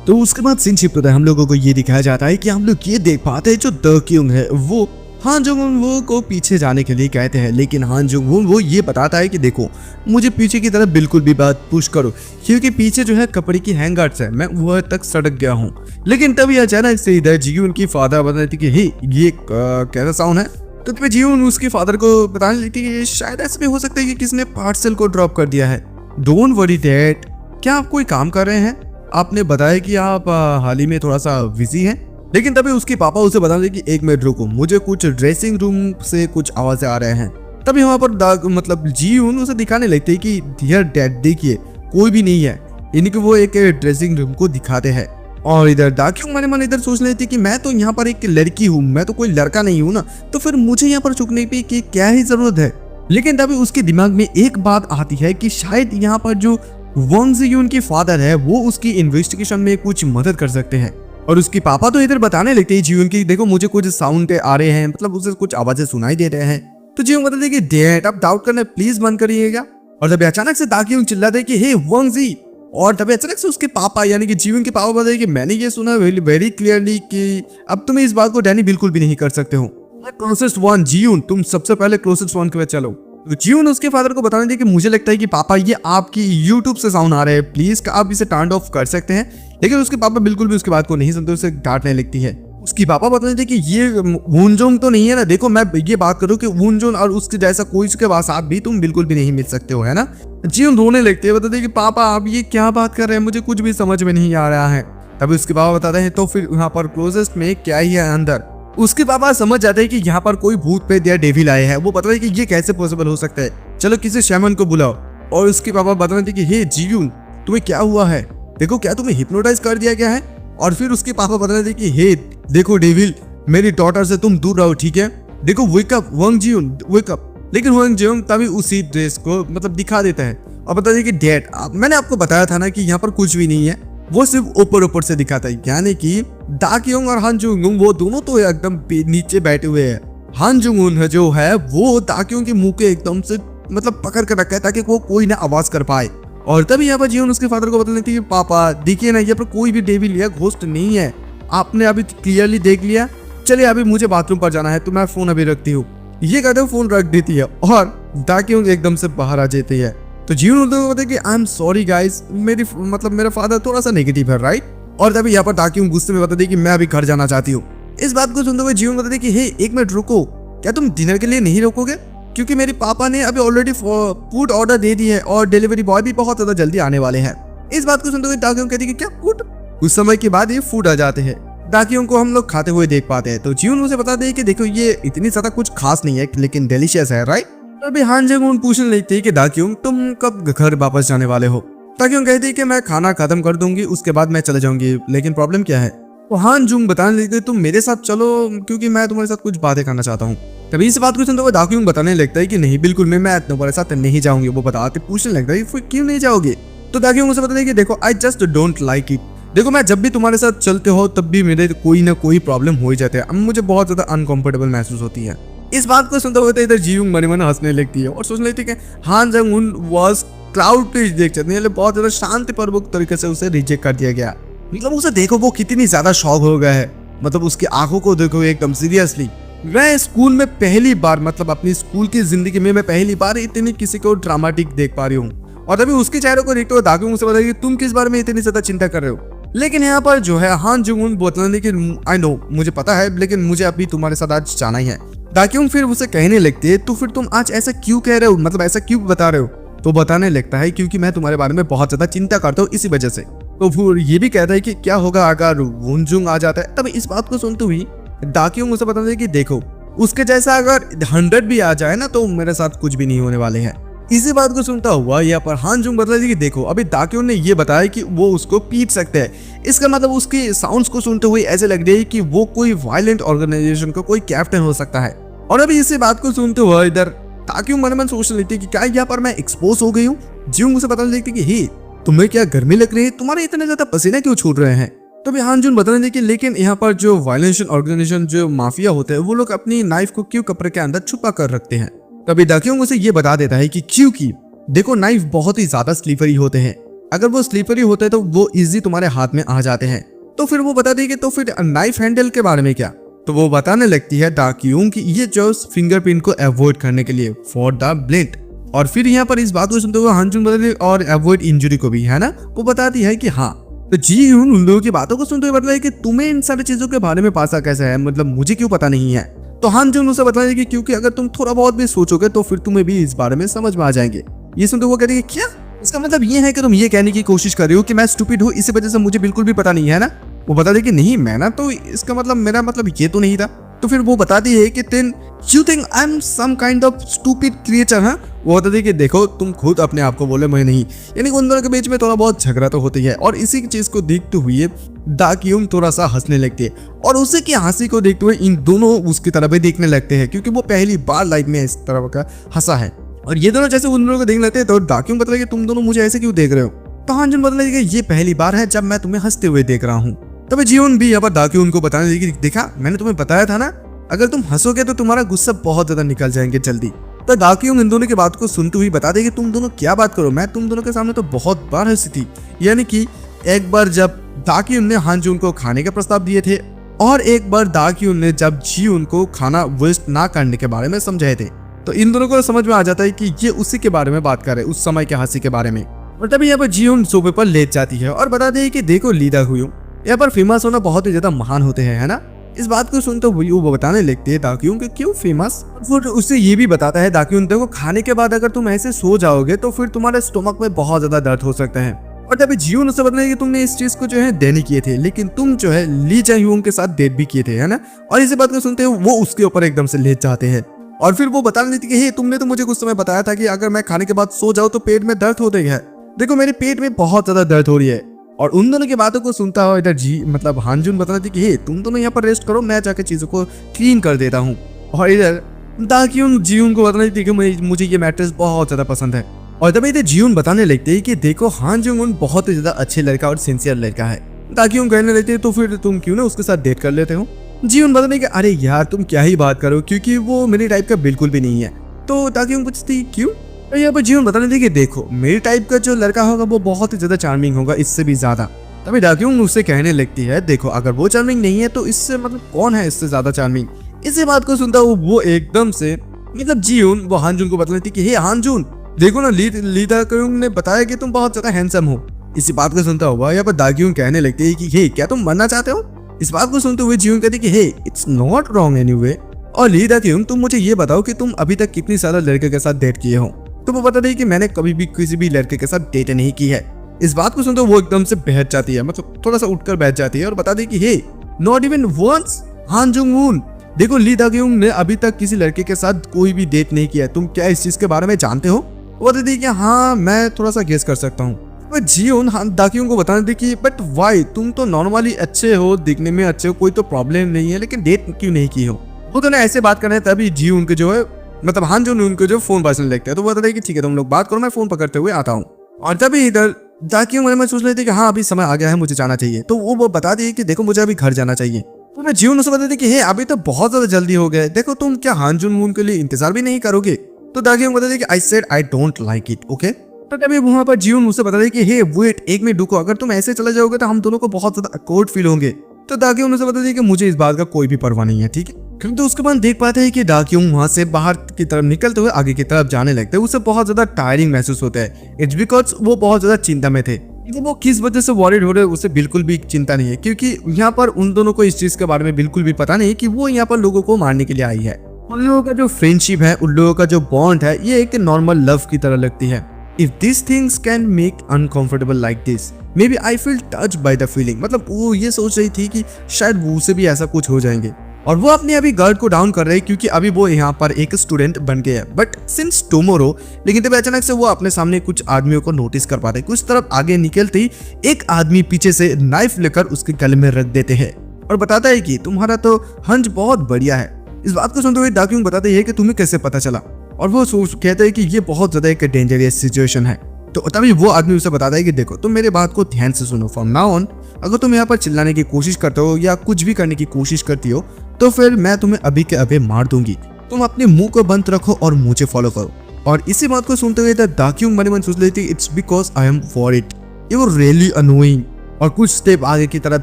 तो उसके बाद सीन शिफ्ट होता है, हम लोगों को ये दिखाया जाता है कि हम लोग ये देख पाते हैं जो द क्यूंग है वो हान जुंग वो को पीछे जाने के लिए कहते हैं। लेकिन हान जुंग वो ये बताता है कि देखो मुझे पीछे की तरफ बिल्कुल भी बात पुश करो, क्योंकि पीछे जो है कपड़े की हैंगर्स है, मैं वह तक सड़क गया हूँ। लेकिन तभी अचानक से इधर जियोन की फादर बताती कि हे ये कैसा साउंड है। तो तभी जियोन उसके फादर को बताने लगती है कि शायद ऐसा भी हो सकता है कि किसने पार्सल को ड्रॉप कर दिया है। डोंट वरी डैड, क्या आप कोई काम कर रहे हैं। आपने बताया कि आप हाल ही में थोड़ा सा बिजी हैं। लेकिन तभी उसके पापा उसे बता दें कि एक मिनट रुको, मुझे कुछ ड्रेसिंग रूम से कुछ आवाजें आ रहे हैं। तभी वहां पर मतलब जियोन उसे दिखाने लगते हैं कि डियर डैड देखिए कोई भी नहीं है। इनके वो एक ड्रेसिंग रूम को दिखाते हैं। और इधर दाक्यूंग मन मन इधर सोच लेती कि मैं तो यहाँ पर एक लड़की हूँ, मैं तो कोई लड़का नहीं हूँ ना, तो फिर मुझे यहाँ पर चुकने की क्या ही जरूरत है। लेकिन तभी उसके दिमाग में एक बात आती है कि शायद यहाँ पर जो वांग जियून के फादर है वो उसकी इन्वेस्टिगेशन में कुछ मदद कर सकते हैं। और उसके पापा तो इधर बताने लगते हैं जियोन की देखो मुझे कुछ साउंड आ रहे हैं, मतलब उसे कुछ आवाजें सुनाई दे रहे हैं। तो जियोन बताते हैं कि डैड आप डाउट करना प्लीज बंद करिएगा। और तभी अचानक से दाक्यूंग चिल्लाते हैं कि हे वांग जी। और तभी अचानक से उसके पापा यानी कि जियोन के पापा बताते हैं कि मैंने ये सुना वेरी क्लियरली कि अब तुम इस बात को डैनी बिल्कुल भी नहीं कर सकते हो। क्लोजेस्ट वन जियोन, तुम सबसे पहले क्लोजेस्ट वन के पास चलो। तो जियोन उसके फादर को बताने दे कि मुझे लगता है कि पापा ये आपकी यूट्यूब से साउंड आ रहे हैं, प्लीज आप इसे टर्न ऑफ कर सकते हैं। लेकिन उसके पापा बिल्कुल भी उसकी बात को नहीं सुनते, उसे डांटने लगती है। उसकी पापा बताने थे कि ये वुनजोंग तो नहीं है ना, देखो मैं ये बात करूँ कि वुनजोंग और उसके जैसा कोई के पास आप भी तुम बिल्कुल भी नहीं मिल सकते हो, है ना। जियोन रोने लगते हैं, बताते कि पापा आप ये क्या बात कर रहे हैं, मुझे कुछ भी समझ में नहीं आ रहा है। तभी उसके पापा बताते हैं तो फिर यहाँ पर क्लोजेस्ट में क्या ही है अंदर। उसके पापा समझ जाते हैं कि यहाँ पर कोई भूत प्रेत या डेविल आए हैं। वो बताते हैं कि ये कैसे पॉसिबल हो सकता है, चलो किसी शैमन को बुलाओ। और उसके पापा बताते थे कि हे जियोन तुम्हें क्या हुआ है, देखो क्या तुम्हें हिप्नोटाइज कर दिया गया है। और फिर उसके पापा बताते थे कि हे देखो डेविल मेरी डॉटर से तुम दूर रहो, ठीक है, देखो वेक अप वांग जियोन वेक अप। लेकिन वांग जियोन तभी उसी ड्रेस को मतलब दिखा देता है। और बता दी कि डैड मैंने आपको बताया था ना कि यहाँ पर कुछ भी नहीं है, वो सिर्फ ऊपर ऊपर से दिखाता है। यानी कि दाक्योंग और हान जुंग वो दोनों तो एकदम नीचे बैठे हुए हैं। हान जुंग जो है वो दाक्योंग के मुंह के एकदम से मतलब पकड़ कर रखा है ताकि वो कोई ना आवाज कर पाए। और तभी यहाँ पर जीवन उसके फादर को बता देती है, पापा देखिए ना, यहाँ पर कोई भी डेविल या घोस्ट नहीं है, आपने अभी क्लियरली देख लिया, चलिए अभी मुझे बाथरूम पर जाना है तो मैं फोन अभी रखती हूँ। ये कहते हुए फोन रख देती है और दाक्योंग एकदम से बाहर आ जाती है। तो जीवन उनको कहते हैं कि आई एम सॉरी गाइस, मेरा फादर थोड़ा सा नेगेटिव है, राइट। और तभी यहाँ पर दाक्योंग गुस्से में बताती है कि मैं अभी घर जाना चाहती हूँ। इस बात को सुनते हुए जीवन बताते कि हे एक मिनट रुको, क्या तुम डिनर के लिए नहीं रोकोगे, क्योंकि मेरे पापा ने अभी ऑलरेडी फूड ऑर्डर दे दी है और डिलीवरी बॉय भी बहुत ज्यादा जल्दी आने वाले हैं। इस बात को सुनते हुए दाक्योंग कहती है कि क्या फूड। कुछ समय के बाद ये फूड आ जाते हैं, दाक्योंग को हम लोग खाते हुए देख पाते हैं। तो जीवन उसे बता दे कि देखो ये इतनी ज्यादा कुछ खास नहीं है लेकिन डिलीशियस है, राइट। अभी हान जुंग पूछने लगती है कि दाक्योंग तुम कब घर वापस जाने वाले हो। दाक्योंग कहती है कि मैं खाना खत्म कर दूंगी उसके बाद मैं चले जाऊंगी, लेकिन प्रॉब्लम क्या है। तो हान जुंग बताने लगते तुम मेरे साथ चलो क्योंकि मैं तुम्हारे साथ कुछ बातें करना चाहता हूँ। तभी इस बात को सुनते हुए दाक्योंग बताने लगता है कि नहीं बिल्कुल मैं तुम्हारे साथ नहीं जाऊंगी। वो बताते पूछने लगता है फिर क्यों नहीं जाओगे। तो दाक्योंग उसे बताते कि देखो I just don't like it, देखो मैं जब भी तुम्हारे साथ चलते हो तब भी मेरे कोई ना कोई प्रॉब्लम हो ही जाता है, अब मुझे बहुत ज्यादा अनकंफर्टेबल महसूस होती है। इस बात को सुनते हुए इधर जीयूंग मन मन हंसने लगती है और सोचने लगती है कि हान जंग-उन वाज क्राउड पे रिजेक्ट, यानी बहुत ज्यादा शांतिपूर्वक तरीके से उसे रिजेक्ट कर दिया गया। मतलब उसे देखो वो कितनी ज्यादा शॉक हो गया है, मतलब उसकी आंखों को देखो एकदम सीरियसली। मैं स्कूल में पहली बार मतलब अपनी स्कूल की जिंदगी में मैं पहली बार इतनी किसी को ड्रामेटिक देख पा रही हूँ। और तभी उसके चेहरे को देखते हुए दाक्योंग उसे बताया कि तुम किस बारे में इतनी ज्यादा चिंता कर रहे हो। लेकिन यहाँ पर जो है हान जुंग-उन बोलने की आई नो मुझे पता है लेकिन मुझे अभी तुम्हारे साथ आज जाना ही है। दाक्योंग फिर उसे कहने लगती है तो फिर तुम आज ऐसा क्यों कह रहे हो, मतलब ऐसा क्यों बता रहे हो। तो बताने लगता है क्योंकि मैं तुम्हारे बारे में बहुत ज्यादा चिंता करता हूँ इसी वजह से। तो फिर ये भी कहता है कि क्या होगा अगर वुनजुंग आ जाता है। तब इस बात को सुनते हुई दाक्योंग उसे बताते है कि देखो उसके जैसा अगर 100 भी आ जाए ना तो मेरे साथ कुछ भी नहीं होने वाले हैं। इसी बात को सुनता हुआ यहाँ पर हान जुंग बता दी कि देखो अभी दाक्योंग ने ये बताया कि वो उसको पीट सकते हैं, इसका मतलब उसके साउंड्स को सुनते हुए ऐसे लग रही है कि वो कोई वायलेंट ऑर्गेनाइजेशन का कोई कैप्टन हो सकता है। और अभी इसी बात को सुनते हुए इधर दाक्योंग मन मन सोचने लगती है कि क्या यहाँ पर मैं एक्सपोज हो गई हूँ। जियोंग उसे बताने लगती है कि हे तुम्हें क्या गर्मी लग रही है, तुम्हारे इतने ज्यादा पसीने क्यों छूट रहे हैं। तो भी हान जुन बताने लगी लेकिन यहाँ पर जो वायलेंस ऑर्गेनाइजेशन जो माफिया होते हैं वो लोग अपनी नाइफ को क्यों कपड़े के अंदर छुपा कर रखते हैं। तभी दाक्योंग उसे ये बता देता है कि क्योंकि देखो नाइफ बहुत ही ज्यादा स्लीपरी होते हैं, अगर वो स्लीपरी होते हैं तो वो इजी तुम्हारे हाथ में आ जाते हैं। तो फिर वो बता देगी तो फिर नाइफ हैंडल के बारे में क्या। तो वो बताने लगती है दाक्योंग कि ये जो फिंगरप्रिंट को अवॉइड करने के लिए फॉर द ब्लेड। और फिर यहाँ पर इस बात को सुनते हुए हान जुन बताती है और अवॉइड इंजरी को भी, है ना। वो बताती है कि हाँ। तो जी उन लोगों की बातों को सुनते हुए बताया कि तुम्हें इन सारी चीजों के बारे में पासा कैसे है, मतलब मुझे क्यों पता नहीं है। तो हान जुन उसे बताया कि क्योंकि अगर तुम थोड़ा बहुत भी सोचोगे तो फिर तुम्हें भी इस बारे में समझ में आ जाएंगे। ये सुनते वो कहती है क्या, इसका मतलब ये है कि तुम ये कहने की कोशिश कर रही हो कि मैं स्टूपिड हूँ इसी वजह से मुझे बिल्कुल भी पता नहीं है ना। वो बता दे कि नहीं मैं ना, तो इसका मतलब मेरा मतलब ये तो नहीं था। तो फिर वो बताती है कि then you think I am some kind of stupid creature. हाँ वो बताती है कि देखो तुम खुद अपने आप को बोले मैं नहीं, यानी उन दोनों के बीच में थोड़ा बहुत झगड़ा तो होती है। और इसी चीज को देखते हुए दाक्योंग थोड़ा सा हंसने लगती है और उसी की हंसी को देखते हुए इन दोनों उसकी तरफ ही देखने लगते हैं क्योंकि वो पहली बार लाइफ में इस तरह का हंसा है। और ये दोनों जैसे उन दोनों को देख लेते हैं तो दाक्योंग बता कि तुम दोनों मुझे ऐसे क्यों देख रहे हो। तो हान जुन बता कि ये पहली बार है जब मैं तुम्हें हंसते हुए देख रहा हूँ। तभी जियोन भी यहाँ पर दाक्योंग को बताने लगी देखा मैंने तुम्हें बताया था ना, अगर तुम हंसोगे तो तुम्हारा गुस्सा बहुत ज्यादा निकल जाएंगे जल्दी। तो दाक्योंग इन दोनों की बात को सुनते हुए बता दे कि तुम दोनों क्या बात करो, मैं तुम दोनों के सामने तो बहुत बार हंसी थी। यानी कि एक बार जब दाक्योंग ने हान जुन को खाने का प्रस्ताव दिए थे और एक बार दाक्योंग ने जब जियोन को खाना वेस्ट ना करने के बारे में समझाए थे। तो इन दोनों को समझ में आ जाता है कि ये उसी के बारे में बात कर रहे हैं, उस समय के हंसी के बारे में। और तभी यहाँ पर जियोन सोफे पर लेट जाती है और बताते हैं कि देखो लीदा हुयूं यहाँ पर फेमस होना बहुत ही ज्यादा महान होते हैं, है ना। इस बात को सुनते हुए वो बताने लगते हैं दाक्योंग कि क्यों फेमस। फिर उससे ये भी बताता है दाक्योंग देखो खाने के बाद अगर तुम ऐसे सो जाओगे तो फिर तुम्हारे स्टोमक में बहुत ज्यादा दर्द हो सकता है। और तभी जियोन उससे बताने कि तुमने इस चीज को जो है देने किए थे लेकिन तुम जो है ली जाह्यूंग के साथ डेट भी किए थे, है ना। और इसी बात को सुनते हुए वो उसके ऊपर एकदम से लेट जाते हैं और फिर वो बताने लगती है तुमने तो मुझे कुछ समय बताया था कि अगर मैं खाने के बाद सो जाऊं तो पेट में दर्द होता है, देखो मेरे पेट में बहुत ज्यादा दर्द हो रही है। और उन दोनों की बातों को सुनता हुआ इधर जी मतलब हान जुन बताना थी कि तुम दोनों यहाँ पर रेस्ट करो, मैं जाकर चीजों को क्लीन कर देता हूँ। और इधर दाक्योंग जियोन को बताना थी कि मुझे ये मैट्रेस बहुत ज्यादा पसंद है, और तभी तो जियोन बताने लगते हैं कि देखो हान जुंग उन बहुत ही ज्यादा अच्छे लड़का और सिंसियर लड़का है। ताकि उन कहने लगते हैं तो फिर तुम क्यों ना उसके साथ डेट कर लेते हो। जियोन बताने कि अरे यार तुम क्या ही बात करो, क्योंकि वो मेरे टाइप का बिल्कुल भी नहीं है। तो ताकि उन पूछती क्यों। तो यहाँ पर जियोन बताने लगे कि देखो मेरे टाइप का जो लड़का होगा वो बहुत ही ज्यादा चार्मिंग होगा, इससे भी ज्यादा। तभी दाक्यूंग उससे कहने लगती है देखो अगर वो चार्मिंग नहीं है तो इससे मतलब कौन है इससे ज्यादा चार्मिंग। इसी बात को सुनता वो एकदम से मतलब जियोन वो हानजुन को बताती कि हे हानजुन देखो ना ली दाक्यूंग ने बताया कि तुम बहुत ज्यादा हैंडसम हो। इसी बात को सुनता हुआ यहाँ पर दाक्यूंग कहने लगती है कि हे क्या तुम मरना चाहते हो। इस बात को सुनते हुए जियोन कहती कि हे इट्स नॉट रॉन्ग एनीवे। और ली दाक्यूंग तुम मुझे ये बताओ कि तुम अभी तक कितनी सारा लड़के के साथ डेट किए हो। तो वो बता रही कि मैंने कभी भी किसी भी लड़के के साथ डेट नहीं की है। इस बात को सुनते वो एकदम से बहक जाती है, मतलब थोड़ा सा उठकर बैठ जाती है और बता दी कि हे नॉट इवन वंस हान जुंग वून। देखो ली दाक्यूंग ने अभी तक किसी लड़के के साथ कोई भी डेट नहीं किया है, तुम क्या इस चीज के बारे में जानते हो। वो बता दी कि हाँ मैं थोड़ा सा गेस कर सकता हूँ। जियोन दाक्यूंग को बताने दी कि बट वाई तुम तो नॉर्मली अच्छे हो, दिखने में अच्छे हो, कोई तो प्रॉब्लम नहीं है, लेकिन डेट क्यों नहीं की हो। वो तो ऐसे बात कर रहे हैं तभी जियोन के जो है मतलब हान जुन उनको जो फोन बजने लगता है। तो वो बताते कि ठीक है तुम लोग बात करो, मैं फोन पकड़ते हुए आता हूँ। और तभी इधर दाक्यूंग मन में सोच लेते कि हाँ अभी समय आ गया है, मुझे जाना चाहिए। तो वो बता दिए कि देखो मुझे अभी घर जाना चाहिए। तो मैं जियोन उसे बताती कि हे अभी तो बहुत ज्यादा जल्दी हो गया है, देखो तुम क्या हान जुन मून के लिए इंतजार भी नहीं करोगे। तो दाक्यूंग बताते कि I said I don't like it okay. तो तभी वहां पर जियोन उसे बताते कि हे वेट एक मिनट रुको, अगर तुम ऐसे चले जाओगे तो हम दोनों को बहुत ज्यादा अकवर्ड फील होंगे। तो दाक्यूंग उसे बताती कि मुझे इस बात का कोई भी परवाह नहीं है, ठीक है। क्योंकि उसके बाद देख पाते हैं कि दाक्यूंग वहां से बाहर की तरफ निकलते हुए आगे की तरफ जाने लगते हैं। उसे बहुत ज्यादा टायरिंग महसूस होता है। इट्स बिकॉज वो बहुत ज्यादा चिंता में थे। वो किस वजह से वॉरिड हो रहे हैं उसे बिल्कुल भी चिंता नहीं है, क्योंकि यहाँ पर उन दोनों को इस चीज के बारे में बिल्कुल भी पता नहीं कि वो यहाँ पर लोगों को मारने के लिए आई है। उन लोगों का जो फ्रेंडशिप है, उन लोगों का जो बॉन्ड है, ये एक नॉर्मल लव की तरह लगती है। If this things can make uncomfortable like this maybe I feel touch by the feeling. मतलब वो ये सोच रही थी कि शायद वो उसे भी ऐसा कुछ हो जाएंगे। और वो अपने अभी गार्ड को डाउन कर रहे हैं क्योंकि अभी वो यहाँ पर एक स्टूडेंट बन गया है, बट सिंस टुमारो। लेकिन तब अचानक से वो अपने सामने कुछ आदमियों को नोटिस कर पाते हैं। कुछ तरफ आगे निकलते ही एक आदमी पीछे से नाइफ लेकर उसके गले में रख देते हैं और बताता है कि तुम्हारा तो हंच बहुत बढ़िया है। इस बात को सुनते हुए दाक्यूंग बताते हैं कि तुम्हें कैसे पता चला। और वो कहते हैं कि ये बहुत ज्यादा एक डेंजरस सिचुएशन है। तो तभी वो आदमी उसे बताता है कि देखो तुम मेरे बात को ध्यान से सुनो, फ्रॉम नाउ ऑन अगर तुम यहाँ पर चिल्लाने की कोशिश करते हो या कुछ भी करने की कोशिश करती हो तो फिर मैं तुम्हें अभी के अभी मार दूंगी। तुम अपने मुंह को बंद रखो और मुझे फॉलो करो। और इसी बात को सुनते हुए दाक्यूंग मन में सोच लेती it's because I am worried. ये वो रियली अनोइंग। और कुछ स्टेप आगे की तरफ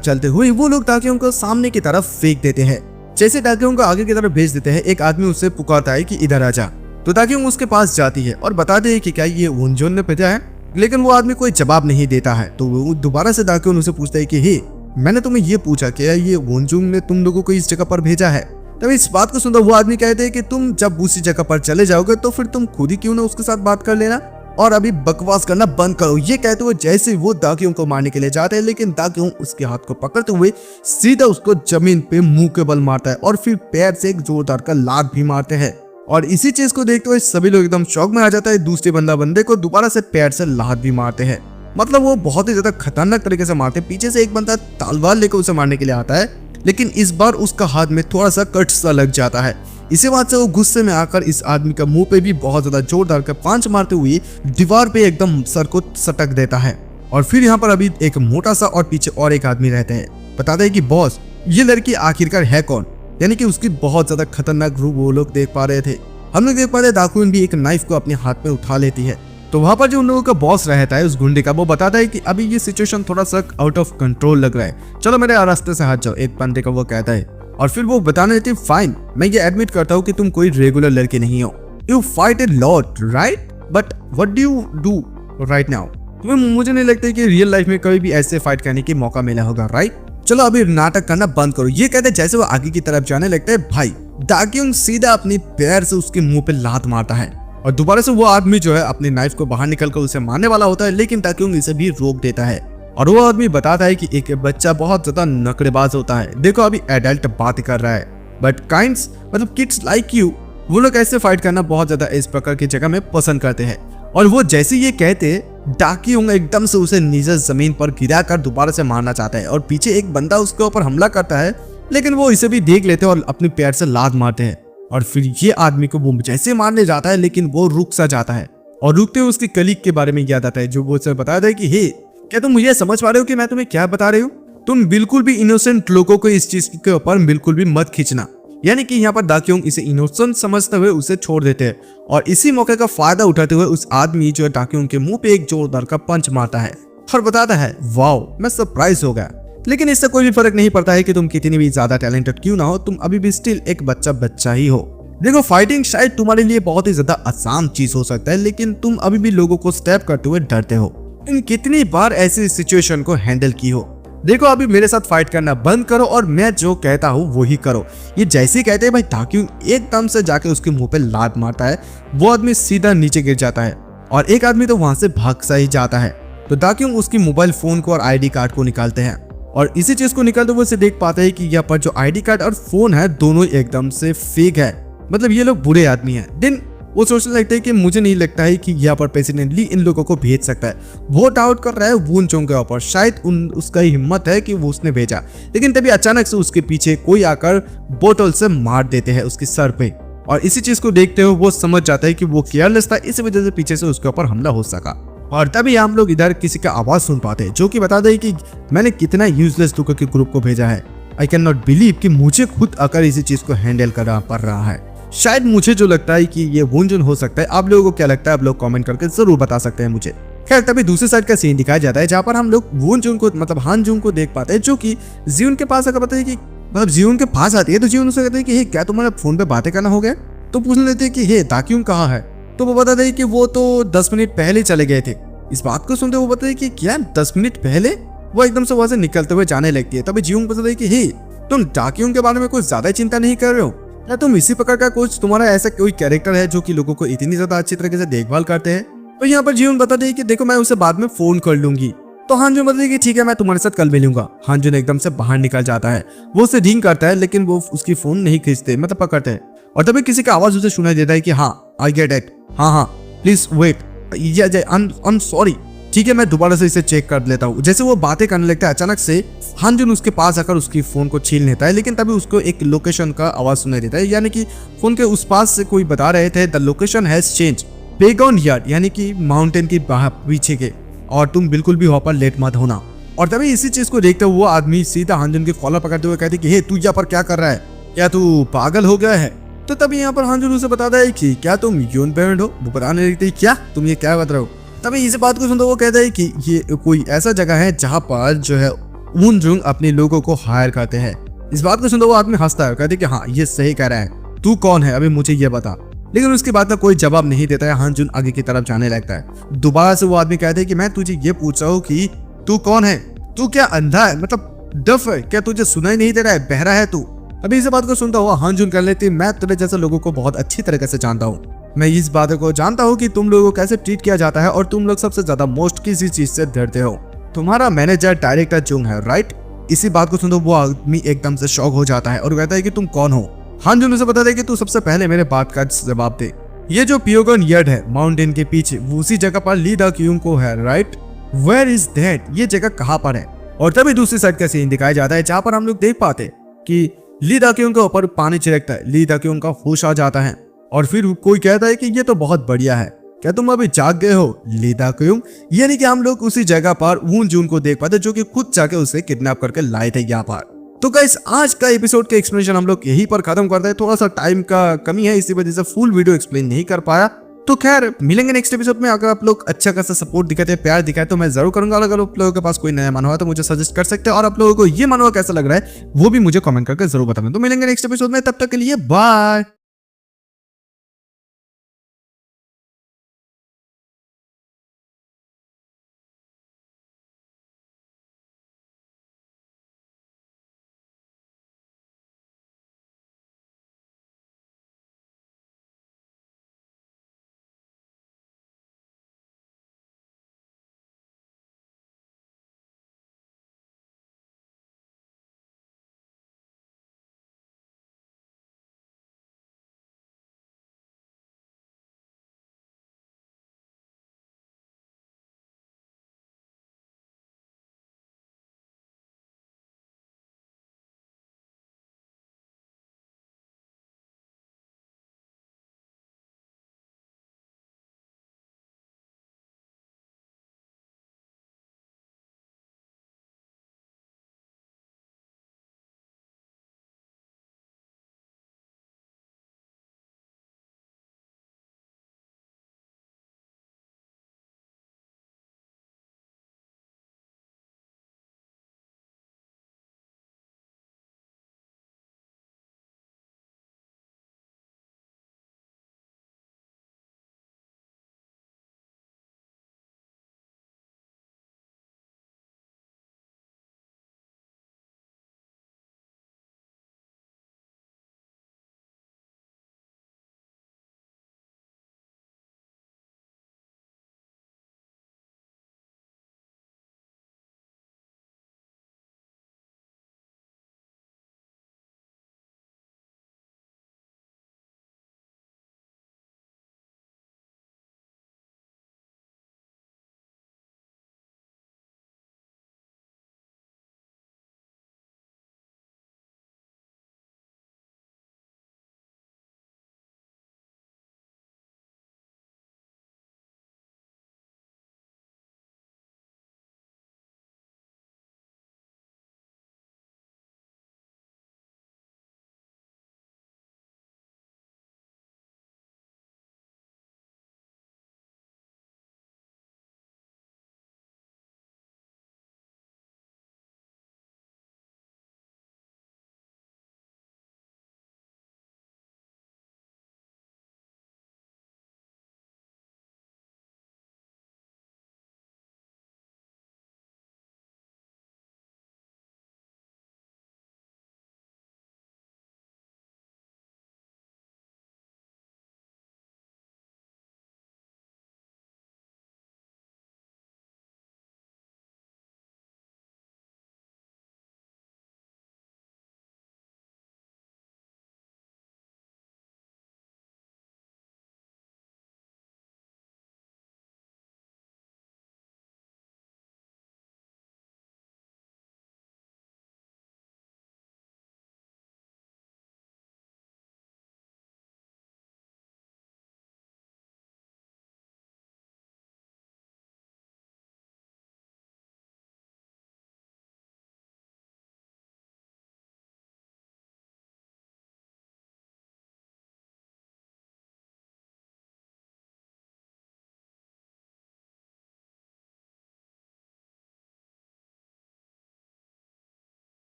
चलते हुए वो लोग दाक्यूंग को सामने की तरफ फेंक देते हैं। जैसे दाक्यूंग को आगे की तरफ भेज देते हैं, एक आदमी उससे पुकारता है कि इधर आ जा। तो दाक्यूंग उसके पास जाती है और बताते हैं कि क्या ये वुनजुन ने भेजा है, लेकिन वो आदमी कोई जवाब नहीं देता है। तो वो दोबारा से दाक्यूंग उसे पूछता है कि हे मैंने तुम्हें ये पूछा क्या ये वुनजुन ने तुम लोगों को इस जगह पर भेजा है। तब इस बात को सुनकर वो आदमी कहते हैं कि तुम जब उसी जगह पर चले जाओगे तो फिर तुम खुद ही क्यों ना उसके साथ बात कर लेना और अभी बकवास करना बंद करो। ये कहते हुए जैसे वो दाक्यूंग को मारने के लिए जाते हैं, लेकिन दाक्यूंग उसके हाथ को पकड़ते हुए सीधा उसको जमीन पे मुंह के बल मारता है और फिर पैर से एक जोरदार का लात भी मारते हैं। और इसी चीज को देखते हुए सभी लोग एकदम शौक में आ जाता है। दूसरे बंदे को दोबारा से पैर से लात भी मारते हैं। मतलब वो बहुत ही ज्यादा खतरनाक तरीके से मारते हैं। पीछे से एक बंदा तलवार लेकर उसे मारने के लिए आता है, लेकिन इस बार उसका हाथ में थोड़ा सा कट सा लग जाता है। इसी बात से वो गुस्से में आकर इस आदमी का मुंह पे भी बहुत ज्यादा जोरदार का पांच मारते हुए दीवार पे एकदम सर को सटक देता है। और फिर यहाँ पर अभी एक मोटा सा और पीछे और एक आदमी रहते हैं। बताते हैं कि बॉस ये लड़की आखिरकार है कौन, यानी कि उसकी बहुत ज्यादा खतरनाक रूप वो लोग देख पा रहे थे। हम लोग देख पा रहे दाक्यूंग भी एक नाइफ को अपने हाथ में उठा लेती है। तो वहां पर जो उन लोगों का बॉस रहता है उस गुंडे का, वो बताता है कि अभी ये सिचुएशन थोड़ा सा आउट ऑफ कंट्रोल लग रहा है, चलो मेरे रास्ते से हट जाओ। एक बंदे का वो कहता है और फिर वो बताने देती फाइन मैं ये एडमिट करता हूँ कि तुम कोई रेगुलर लड़के नहीं हो। You fight a lot right, but what do you do right now. तुम्हें मुझे नहीं लगता कि रियल लाइफ में कभी भी ऐसे फाइट करने की मौका मिला होगा राइट। चलो अभी नाटक करना बंद करो। ये कहते जैसे वो आगे की तरफ जाने लगता है, भाई दाक्यूंग सीधा अपनी पैर से उसके मुंह पे लात मारता है और दोबारा से वो आदमी जो है अपनी नाइफ को बाहर निकलकर उसे मारने वाला होता है, लेकिन दाक्यूंग इसे भी रोक देता है। और वो आदमी बताता है कि एक बच्चा बहुत ज्यादा नखरेबाज होता है, देखो अभी एडल्ट बात कर रहा है, बट काइंड्स मतलब किड्स लाइक यू वो लोग ऐसे फाइट करना बहुत ज्यादा इस प्रकार की जगह में पसंद करते हैं। और वो जैसे ये कहते दाक्यूंग एकदम से उसे नीचे जमीन पर गिराकर दोबारा से मारना चाहता है और पीछे एक बंदा उसके ऊपर हमला करता है, लेकिन वो इसे भी देख लेते हैं और अपने पैर से लात मारते हैं। और फिर ये आदमी को वो जैसे मारने जाता है, लेकिन वो रुक सा जाता है और रुकते हुए उसकी कलीग के बारे में याद आता है, जो वो उसे बताता है कि हे, क्या तुम मुझे समझ पा रहे हो कि मैं तुम्हें क्या बता रही हूँ? तुम बिल्कुल भी इनोसेंट लोगों को इस चीज के ऊपर बिल्कुल भी मत खींचना। यानी कि यहाँ पर दाक्योंग इसे इनोसेंट समझते हुए उसे छोड़ देते हैं और इसी मौके का फायदा उठाते हुए उस आदमी जो है दाक्योंग के मुंह पे एक जोरदार का पंच मारता है और बताता है, वाओ, मैं सरप्राइज हो गया। लेकिन इससे कोई भी फर्क नहीं पड़ता है कि तुम कितनी भी ज्यादा टैलेंटेड क्यों ना हो, तुम अभी भी स्टिल एक बच्चा ही हो। देखो, फाइटिंग शायद तुम्हारे लिए बहुत ही ज्यादा आसान चीज हो सकता है, लेकिन तुम अभी भी लोगों को स्टेप करते हुए डरते हो। तुम कितनी बार ऐसी सिचुएशन को हैंडल की हो? देखो, अभी मेरे साथ फाइट करना बंद करो और मैं जो कहता हूँ वो ही करो। ये जैसे ही कहते हैं भाई, दाक्योंग एकदम से जाके उसके मुंह पे लात मारता है। वो आदमी सीधा नीचे गिर जाता है और एक आदमी तो वहां से भाग सा ही जाता है। तो दाक्योंग उसकी मोबाइल फोन को और आईडी कार्ड को निकालते हैं और इसी चीज को निकालते हुए उसे देख पाते हैं कि यहाँ पर जो आईडी कार्ड और फोन है दोनों एकदम से फेक है। मतलब ये लोग बुरे आदमी हैं। दिन वो सोचने लगते हैं कि मुझे नहीं लगता है कि यहाँ पर प्रेसिडेंट ली इन लोगों को भेज सकता है। वो डाउट कर रहा है वून चोंग के ऊपर, शायद उसका हिम्मत है कि वो उसने भेजा। लेकिन तभी अचानक से उसके पीछे कोई आकर बोतल से मार देते हैं उसके सर पे और इसी चीज को देखते हुए वो समझ जाता है कि वो केयरलेस था, इस वजह से पीछे से उसके ऊपर हमला हो सका। और तभी हम लोग इधर किसी का आवाज सुन पाते हैं जो कि बताते हैं कि मैंने कितना यूजलेस लोगों के ग्रुप को भेजा है। आई कैन नॉट बिलीव कि मुझे खुद आकर इसी चीज को हैंडल करना पड़ रहा है। शायद मुझे जो लगता है कि ये वुनजुन हो सकता है। आप लोगों को क्या लगता है? आप लोग कमेंट करके जरूर बता सकते हैं मुझे। खैर, तभी दूसरी साइड का सीन दिखाया जाता है जहाँ पर हम लोग वुनजुन को मतलब हानजुन को देख पाते हैं, जो कि जियोन के पास आकर बताते हैं कि मतलब जियोन के पास आती है तो जियोन उसे कहते हैं कि हे, क्या तुम्हारा फोन पे बातें करना हो गया? तो पूछ लेते हैं कि हे, दाक्योंग कहाँ है? तो वो बताते हैं कि वो तो 10 मिनट पहले चले गए थे। इस बात को सुनते वो बताते हैं कि क्या 10 मिनट पहले? वो एकदम से वहां से निकलते हुए जाने लगती है। तभी जियोन बताता है कि हे, तुम दाक्योंग के बारे में कुछ ज्यादा चिंता नहीं कर रहे हो? क्या तुम इसी प्रकार का कुछ तुम्हारा ऐसा कोई कैरेक्टर है जो कि लोगों को इतनी ज्यादा अच्छी तरीके से देखभाल करते हैं? तो यहाँ पर जियोन बताते हैं कि देखो, मैं उसे बाद में फोन कर लूंगी। तो हानजुन बताती है कि ठीक है, मैं तुम्हारे साथ कल मिलूंगा। हानजुन एकदम से बाहर निकल जाता है। वो उसे रिंग करता है लेकिन वो उसकी फोन नहीं खींचते, मतलब पकड़ते हैं। और तभी किसी का आवाज उसे सुनाई देता है कि हाँ, आई गेट इट, हाँ, please wait, I am sorry. ठीक है, मैं दोबारा से इसे चेक कर लेता हूँ। जैसे वो बातें करने लगता है, अचानक से हानजुन उसके पास आकर उसकी फोन को छीन लेता है। लेकिन तभी उसको एक लोकेशन का आवाज सुनाई देता है, यानी कि फोन के उस पास से कोई बता रहे थे द लोकेशन हैज चेंज पेगॉन यार्ड, यानी कि माउंटेन की पीछे के, और तुम बिल्कुल भी वहां पर लेट मत होना। और तभी इसी चीज को देखते हुए वो आदमी सीधा हानजुन के कॉलर पकड़ते हुए कहते कि हे, तू यहाँ पर क्या कर रहा है? क्या तू पागल हो गया है? तो तभी यहाँ पर हानजुन उसे बताता है कि क्या तुम यून पेरेंट हो? वो बताने लगती है, क्या तुम ये क्या बता रहे हो? तभी इस बात को सुनते वो कहता है कि ये कोई ऐसा जगह है जहाँ पर जो है वुनजुन अपने लोगों को हायर करते हैं। इस बात को सुनते वो आदमी हंसता है, कहते कि हाँ, ये सही कह रहा है, तू कौन है, अभी मुझे ये बता। लेकिन उसके बाद का कोई जवाब नहीं देता है। हानजुन आगे की तरफ जाने लगता है। दोबारा से वो आदमी कहते हैं कि मैं तुझे ये पूछ रहा हूँ कि तू कौन है? तू क्या अंधा है, मतलब डफ है क्या? तुझे सुनाई नहीं दे रहा है? बहरा है तू? अभी इस बात को सुनता हुआ हानजुन कर लेती, मैं तेरे जैसे लोगों को बहुत अच्छी तरीके से जानता हूँ। मैं इस बात को जानता हूँ कि तुम लोगों को कैसे ट्रीट किया जाता है और तुम लोग सबसे ज्यादा मोस्ट किसी चीज से डरते हो। तुम्हारा मैनेजर डायरेक्टर जुंग है, राइट? इसी बात को सुनते वो आदमी एकदम से शॉक हो जाता है और कहता है कि तुम कौन हो? हानजुन उसे बताता है कि तू सबसे पहले मेरे बात का जवाब दे। ये जो पियोगन यार्ड है माउंटेन के पीछे, वो उसी जगह पर ली दाक्योंग को है, राइट? Where is that? ये जगह कहाँ पर है? और तभी दूसरी साइड का सीन दिखाया जाता है जहाँ पर हम लोग देख पाते कि ली दाक्योंग के ऊपर पानी छिड़कता है। ली दाक्योंग का होश आ जाता है और फिर कोई कहता है कि ये तो बहुत बढ़िया है, क्या तुम अभी जाग गए हो? ली दाक्योंग, यानी कि हम लोग उसी जगह पर वुनजुन को देख पाते जो कि खुद जाके उसे किडनैप करके लाए थे यहाँ पर। तो गाइस, आज का एपिसोड का एक्सप्लेनेशन हम लोग यहीं पर खत्म करते हैं। थोड़ा सा टाइम का कमी है, इसी वजह से फुल वीडियो एक्सप्लेन नहीं कर पाया। तो खैर, मिलेंगे नेक्स्ट एपिसोड में। अगर आप लोग अच्छा खासा सपोर्ट दिखाते हैं, प्यार दिखाए, तो मैं जरूर करूंगा। अगर आप लोगों के पास कोई नया मानवा है तो मुझे सजेस्ट कर सकते हैं, और आप लोगों को ये मानवा कैसा लग रहा है वो भी मुझे कमेंट करके जरूर बताना। तो मिलेंगे नेक्स्ट एपिसोड में, तब तक के लिए बाय।